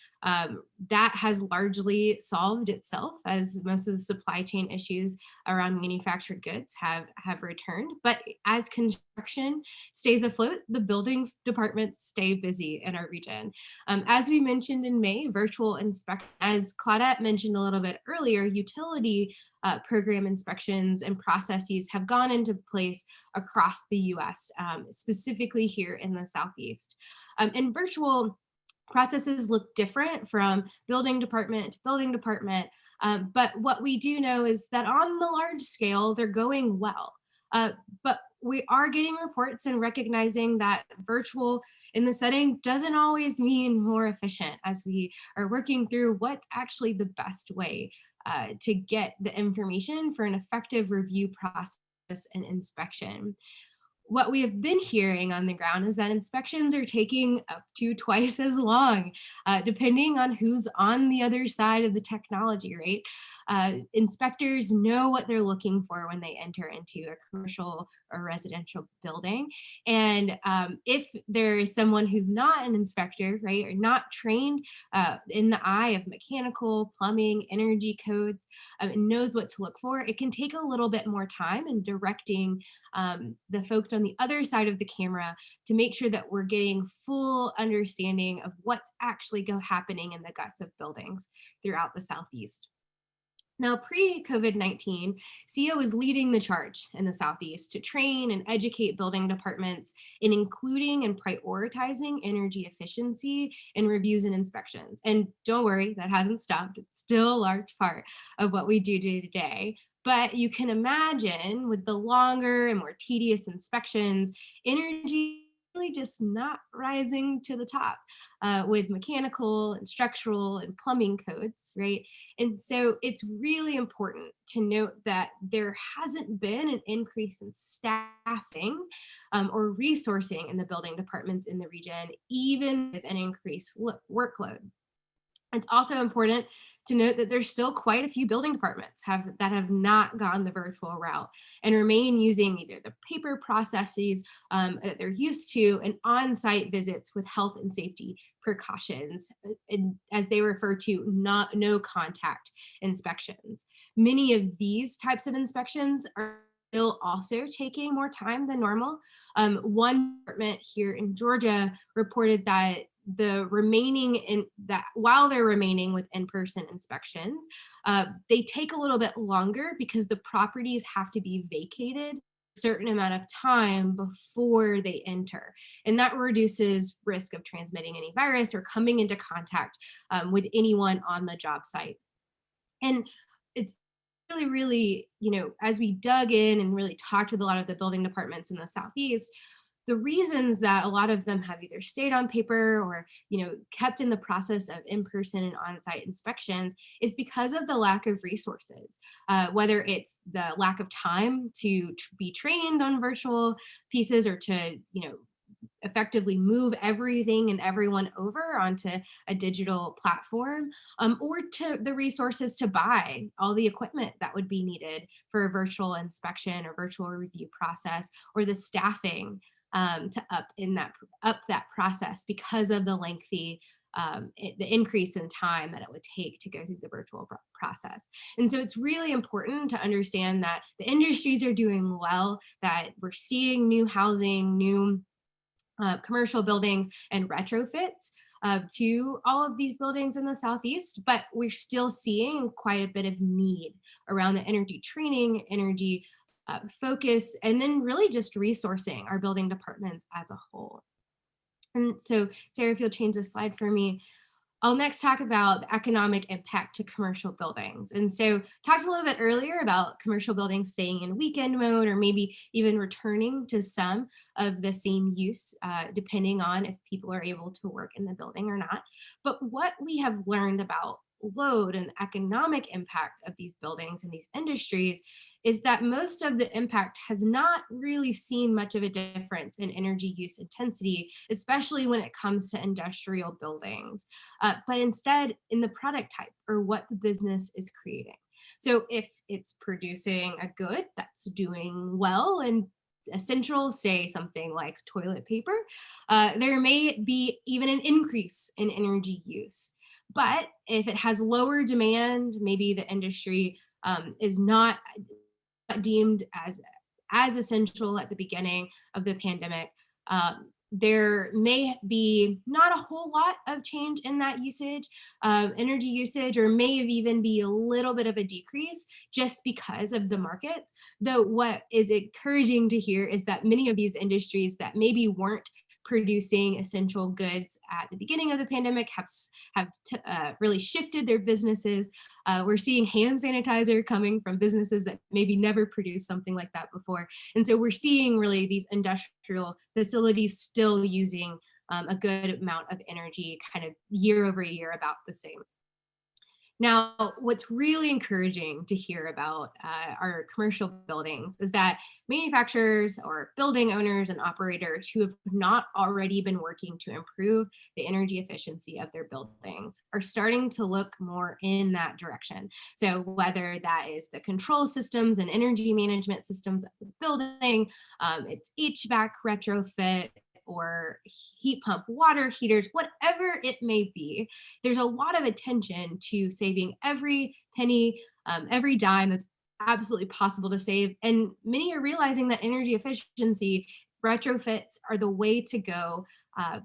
that has largely solved itself as most of the supply chain issues around manufactured goods have returned. But as construction stays afloat, the buildings departments stay busy in our region. As we mentioned in May, virtual inspection, as Claudette mentioned a little bit earlier, utility program inspections and processes have gone into place across the US, specifically here in the Southeast. And virtual processes look different from building department to building department, but what we do know is that on the large scale, they're going well. But we are getting reports and recognizing that virtual in the setting doesn't always mean more efficient, as we are working through what's actually the best way to get the information for an effective review process and inspection. What we have been hearing on the ground is that inspections are taking up to twice as long, depending on who's on the other side of the technology, right? Inspectors know what they're looking for when they enter into a commercial or residential building. And if there is someone who's not an inspector, right, or not trained in the eye of mechanical, plumbing, energy codes, and knows what to look for, it can take a little bit more time in directing the folks on the other side of the camera to make sure that we're getting full understanding of what's actually happening in the guts of buildings throughout the Southeast. Now, pre-COVID-19, SEIA was leading the charge in the Southeast to train and educate building departments in including and prioritizing energy efficiency in reviews and inspections. And don't worry, that hasn't stopped. It's still a large part of what we do today. But you can imagine with the longer and more tedious inspections, energy really just not rising to the top with mechanical and structural and plumbing codes, right? And so it's really important to note that there hasn't been an increase in staffing or resourcing in the building departments in the region, even with an increased workload. It's also important to note that there's still quite a few building departments that have not gone the virtual route and remain using either the paper processes that they're used to and on-site visits with health and safety precautions, as they refer to no contact inspections. Many of these types of inspections are still also taking more time than normal. One department here in Georgia reported that while they're remaining with in-person inspections, they take a little bit longer because the properties have to be vacated a certain amount of time before they enter. And that reduces risk of transmitting any virus or coming into contact with anyone on the job site. And it's really, as we dug in and really talked with a lot of the building departments in the Southeast, the reasons that a lot of them have either stayed on paper or kept in the process of in-person and on-site inspections is because of the lack of resources, whether it's the lack of time to be trained on virtual pieces or to effectively move everything and everyone over onto a digital platform, or to the resources to buy all the equipment that would be needed for a virtual inspection or virtual review process, or the staffing to up that process because of the lengthy the increase in time that it would take to go through the virtual process. And so it's really important to understand that the industries are doing well, that we're seeing new housing, new commercial buildings and retrofits to all of these buildings in the Southeast, but we're still seeing quite a bit of need around the energy training, energy focus, and then really just resourcing our building departments as a whole. And so, Sarah, if you'll change the slide for me, I'll next talk about the economic impact to commercial buildings. And so talked a little bit earlier about commercial buildings staying in weekend mode or maybe even returning to some of the same use, depending on if people are able to work in the building or not. But what we have learned about load and economic impact of these buildings and these industries is that most of the impact has not really seen much of a difference in energy use intensity, especially when it comes to industrial buildings, but instead in the product type or what the business is creating. So if it's producing a good that's doing well and essential, say something like toilet paper, there may be even an increase in energy use. But if it has lower demand, maybe the industry is not deemed as essential at the beginning of the pandemic, there may be not a whole lot of change in that usage, energy usage, or may even be a little bit of a decrease just because of the markets. Though what is encouraging to hear is that many of these industries that maybe weren't producing essential goods at the beginning of the pandemic have really shifted their businesses. We're seeing hand sanitizer coming from businesses that maybe never produced something like that before. And so we're seeing really these industrial facilities still using a good amount of energy, kind of year over year, about the same. Now, what's really encouraging to hear about our commercial buildings is that manufacturers or building owners and operators who have not already been working to improve the energy efficiency of their buildings are starting to look more in that direction. So whether that is the control systems and energy management systems of the building, it's HVAC retrofit, or heat pump water heaters, whatever it may be, there's a lot of attention to saving every penny, every dime that's absolutely possible to save. And many are realizing that energy efficiency retrofits are the way to go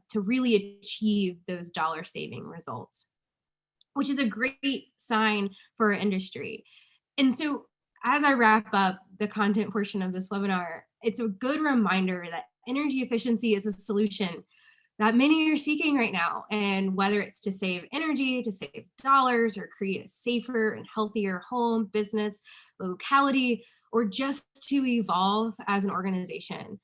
to really achieve those dollar saving results, which is a great sign for our industry. And so as I wrap up the content portion of this webinar, it's a good reminder that energy efficiency is a solution that many are seeking right now. And whether it's to save energy, to save dollars, or create a safer and healthier home, business, locality, or just to evolve as an organization.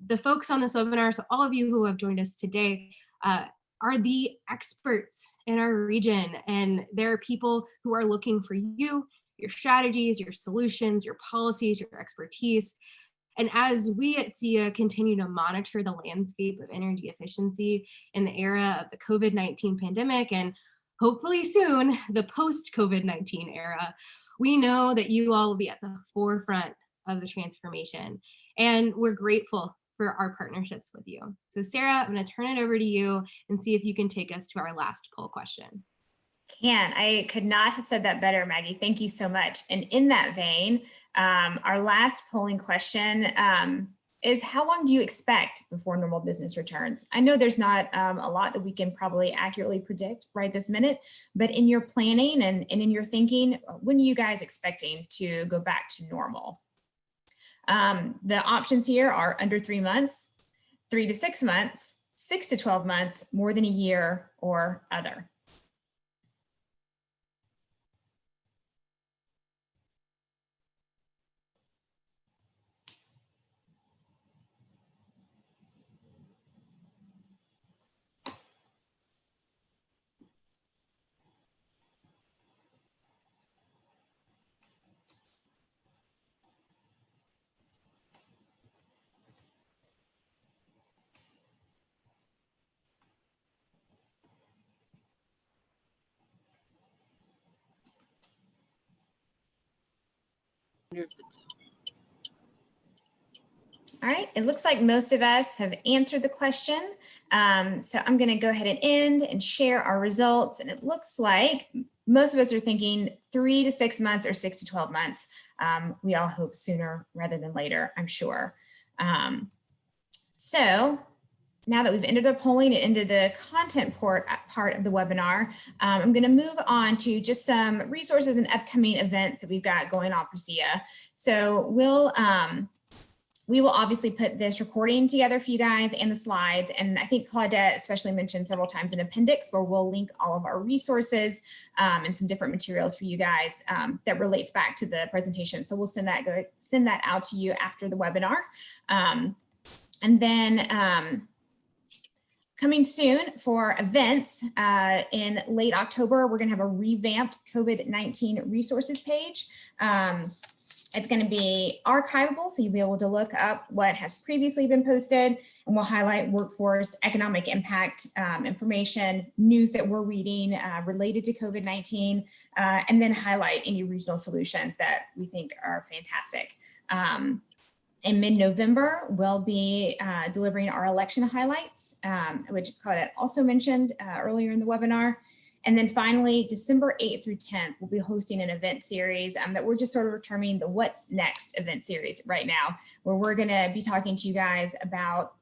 The folks on this webinar, so all of you who have joined us today, are the experts in our region. And there are people who are looking for you, your strategies, your solutions, your policies, your expertise. And as we at SEIA continue to monitor the landscape of energy efficiency in the era of the COVID-19 pandemic, and hopefully soon the post-COVID-19 era, we know that you all will be at the forefront of the transformation. And we're grateful for our partnerships with you. So Sarah, I'm going to turn it over to you and see if you can take us to our last poll question. I could not have said that better, Maggie. Thank you so much. And in that vein, our last polling question is, how long do you expect before normal business returns? I know there's not a lot that we can probably accurately predict right this minute, but in your planning and in your thinking, when are you guys expecting to go back to normal? The options here are under 3 months, 3 to 6 months, 6 to 12 months, more than a year, or other. All right, it looks like most of us have answered the question. So I'm going to go ahead and end and share our results. And it looks like most of us are thinking 3 to 6 months or 6 to 12 months. We all hope sooner rather than later, I'm sure. So now that we've ended the polling and into the content part of the webinar, I'm going to move on to just some resources and upcoming events that we've got going on for SEIA. So we will obviously put this recording together for you guys and the slides. And I think Claudette especially mentioned several times an appendix where we'll link all of our resources and some different materials for you guys that relates back to the presentation. So we'll send that out to you after the webinar. And then coming soon for events in late October, we're gonna have a revamped COVID-19 resources page. It's going to be archivable, so you'll be able to look up what has previously been posted, and we'll highlight workforce, economic impact information, news that we're reading related to COVID-19, and then highlight any regional solutions that we think are fantastic. In mid-November, we'll be delivering our election highlights, which Claudette also mentioned earlier in the webinar. And then finally, December 8th through 10th, we'll be hosting an event series that we're just sort of returning the What's Next event series right now, where we're going to be talking to you guys about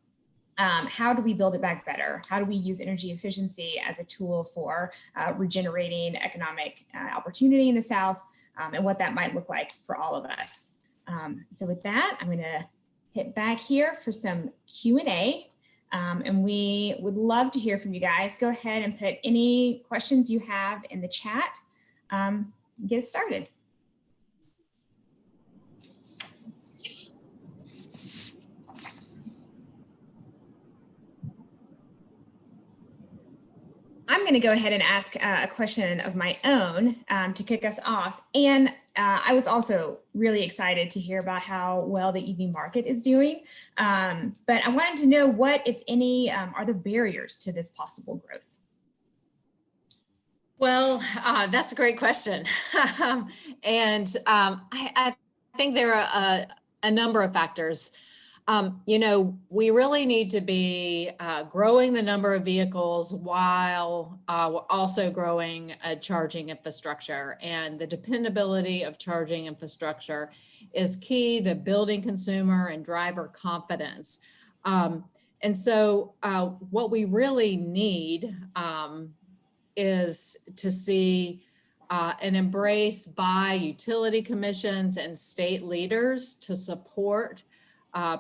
how do we build it back better? How do we use energy efficiency as a tool for regenerating economic opportunity in the South, and what that might look like for all of us. So with that, I'm going to hit back here for some Q&A. And we would love to hear from you guys. Go ahead and put any questions you have in the chat. Get started. I'm going to go ahead and ask a question of my own to kick us off. And I was also really excited to hear about how well the EV market is doing. But I wanted to know what, if any, are the barriers to this possible growth? Well, that's a great question. And I think there are a number of factors. We really need to be growing the number of vehicles while also growing charging infrastructure, and the dependability of charging infrastructure is key to building consumer and driver confidence. And so what we really need is to see an embrace by utility commissions and state leaders to support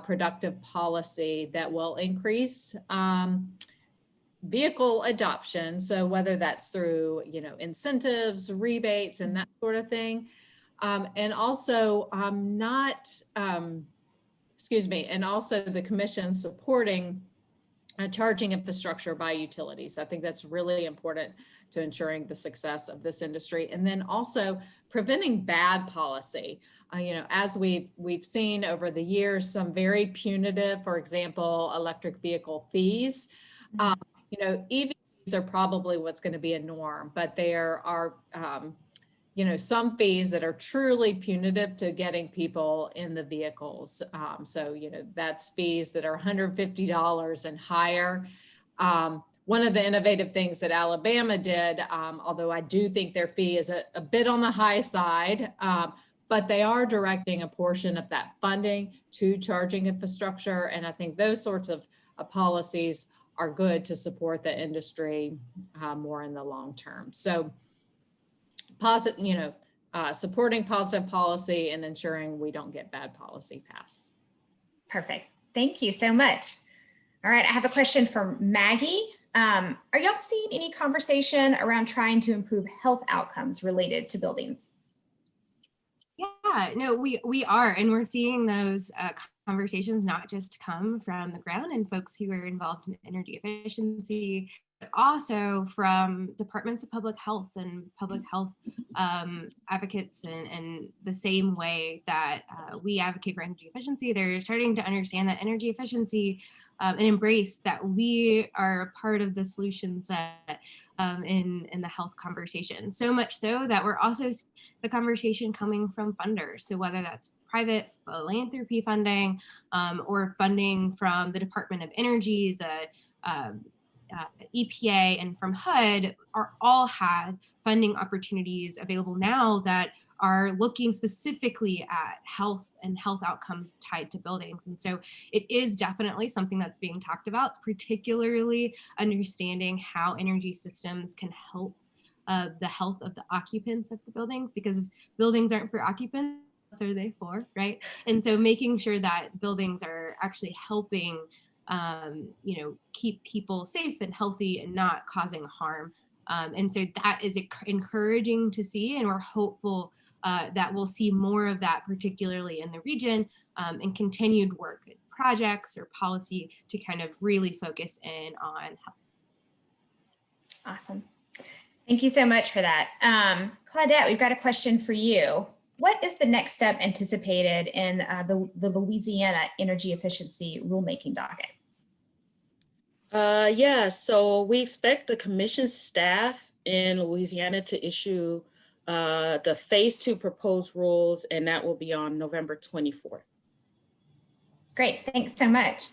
productive policy that will increase vehicle adoption. So whether that's through, incentives, rebates, and that sort of thing. And also and also the commission supporting charging infrastructure by utilities. I think that's really important to ensuring the success of this industry. And then also preventing bad policy. As we've seen over the years, some very punitive, for example, electric vehicle fees. EVs are probably what's going to be a norm, but there are, some fees that are truly punitive to getting people in the vehicles. That's fees that are $150 and higher. One of the innovative things that Alabama did, although I do think their fee is a bit on the high side, but they are directing a portion of that funding to charging infrastructure. And I think those sorts of policies are good to support the industry more in the long term. So supporting positive policy and ensuring we don't get bad policy passed. Perfect. Thank you so much. All right, I have a question for Maggie. Are y'all seeing any conversation around trying to improve health outcomes related to buildings? Yeah, no, we are, and we're seeing those conversations not just come from the ground and folks who are involved in energy efficiency, but also from departments of public health and public health advocates, and the same way that we advocate for energy efficiency, they're starting to understand that energy efficiency and embrace that we are a part of the solution set in the health conversation. So much so that we're also seeing the conversation coming from funders. So whether that's private philanthropy funding or funding from the Department of Energy, the EPA, and from HUD are all had funding opportunities available now that are looking specifically at health and health outcomes tied to buildings. And so it is definitely something that's being talked about, particularly understanding how energy systems can help the health of the occupants of the buildings, because if buildings aren't for occupants, what are they for, right? And so making sure that buildings are actually helping keep people safe and healthy and not causing harm. And so that is encouraging to see, and we're hopeful that we'll see more of that, particularly in the region, and continued work, projects or policy to kind of really focus in on health. Awesome. Thank you so much for that. Claudette, we've got a question for you. What is the next step anticipated in the Louisiana energy efficiency rulemaking docket? So we expect the commission staff in Louisiana to issue the phase 2 proposed rules, and that will be on November 24th. Great, thanks so much.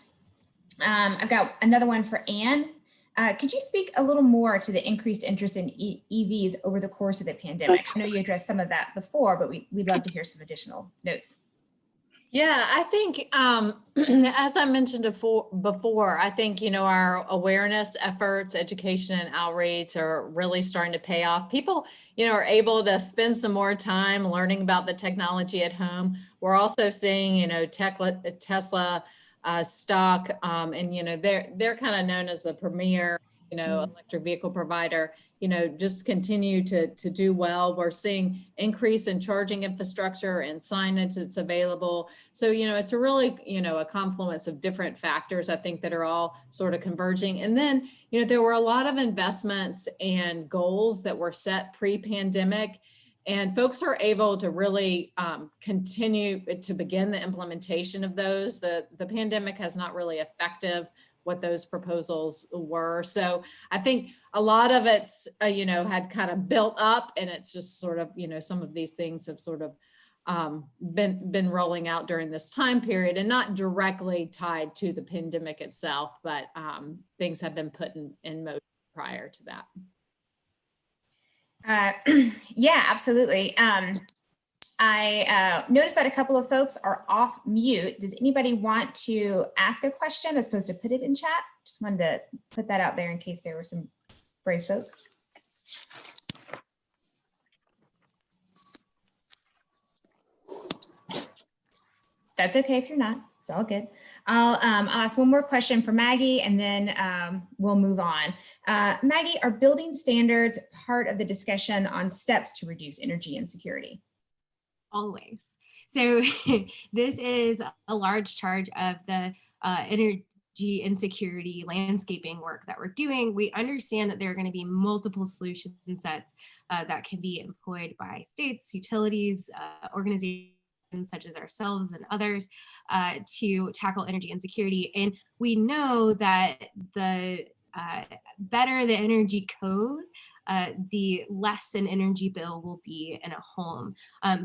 I've got another one for Anne. Could you speak a little more to the increased interest in EVs over the course of the pandemic? I know you addressed some of that before, but we'd love to hear some additional notes. Yeah, I think, as I mentioned before, I think, our awareness efforts, education and outreach are really starting to pay off. People, are able to spend some more time learning about the technology at home. We're also seeing, Tesla stock. And, they're kind of known as the premier, electric vehicle provider, just continue to do well. We're seeing increase in charging infrastructure and signage that's available. So, it's a really, a confluence of different factors, I think, that are all sort of converging. And then, there were a lot of investments and goals that were set pre-pandemic, and folks are able to really continue to begin the implementation of those. The pandemic has not really affected what those proposals were. So I think a lot of it's, had kind of built up, and it's just sort of, some of these things have sort of been rolling out during this time period, and not directly tied to the pandemic itself, but things have been put in motion prior to that. Yeah, absolutely. I noticed that a couple of folks are off mute. Does anybody want to ask a question as opposed to put it in chat? Just wanted to put that out there in case there were some brave folks. That's okay if you're not. It's all good. I'll ask one more question for Maggie, and then we'll move on. Maggie, are building standards part of the discussion on steps to reduce energy insecurity? Always. So this is a large charge of the energy insecurity landscaping work that we're doing. We understand that there are going to be multiple solution sets that can be employed by states, utilities, organizations such as ourselves and others to tackle energy insecurity. And we know that the better the energy code, the less an energy bill will be in a home.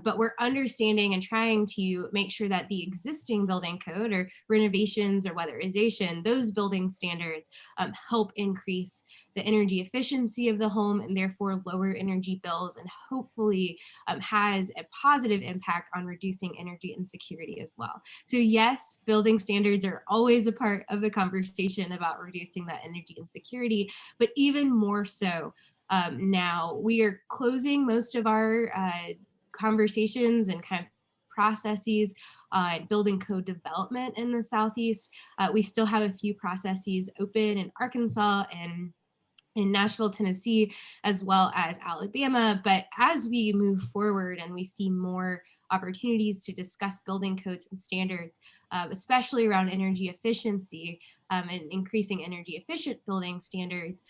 But we're understanding and trying to make sure that the existing building code or renovations or weatherization, those building standards help increase the energy efficiency of the home and therefore lower energy bills, and hopefully has a positive impact on reducing energy insecurity as well. So yes, building standards are always a part of the conversation about reducing that energy insecurity, but even more so now. We are closing most of our conversations and kind of processes building code development in the Southeast. We still have a few processes open in Arkansas and in Nashville, Tennessee, as well as Alabama. But as we move forward and we see more opportunities to discuss building codes and standards, especially around energy efficiency and increasing energy efficient building standards,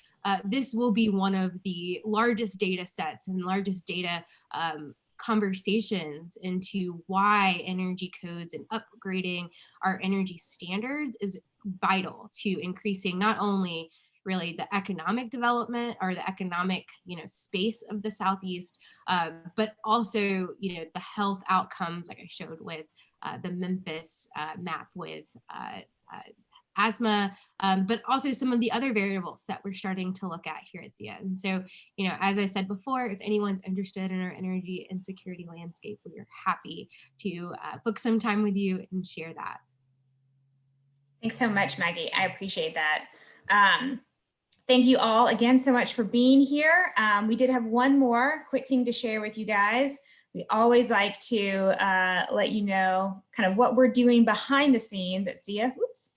this will be one of the largest data sets and largest data conversations into why energy codes and upgrading our energy standards is vital to increasing not only really the economic development or the economic, space of the Southeast, but also, the health outcomes, like I showed with the Memphis map with asthma, but also some of the other variables that we're starting to look at here at SEIA. And so, as I said before, if anyone's interested in our energy and security landscape, we are happy to book some time with you and share that. Thanks so much, Maggie. I appreciate that. Thank you all again so much for being here. We did have one more quick thing to share with you guys. We always like to let you know kind of what we're doing behind the scenes at SEIA. Oops.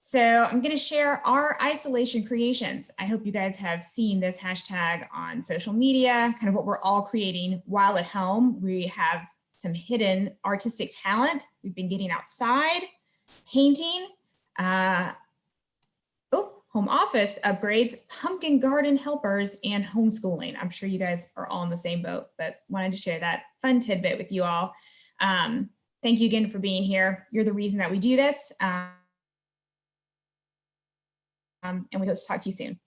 So I'm going to share our isolation creations. I hope you guys have seen this hashtag on social media, kind of what we're all creating while at home. We have some hidden artistic talent. We've been getting outside, painting, home office upgrades, pumpkin garden helpers, and homeschooling. I'm sure you guys are all in the same boat, but wanted to share that fun tidbit with you all. Thank you again for being here. You're the reason that we do this. And we hope to talk to you soon.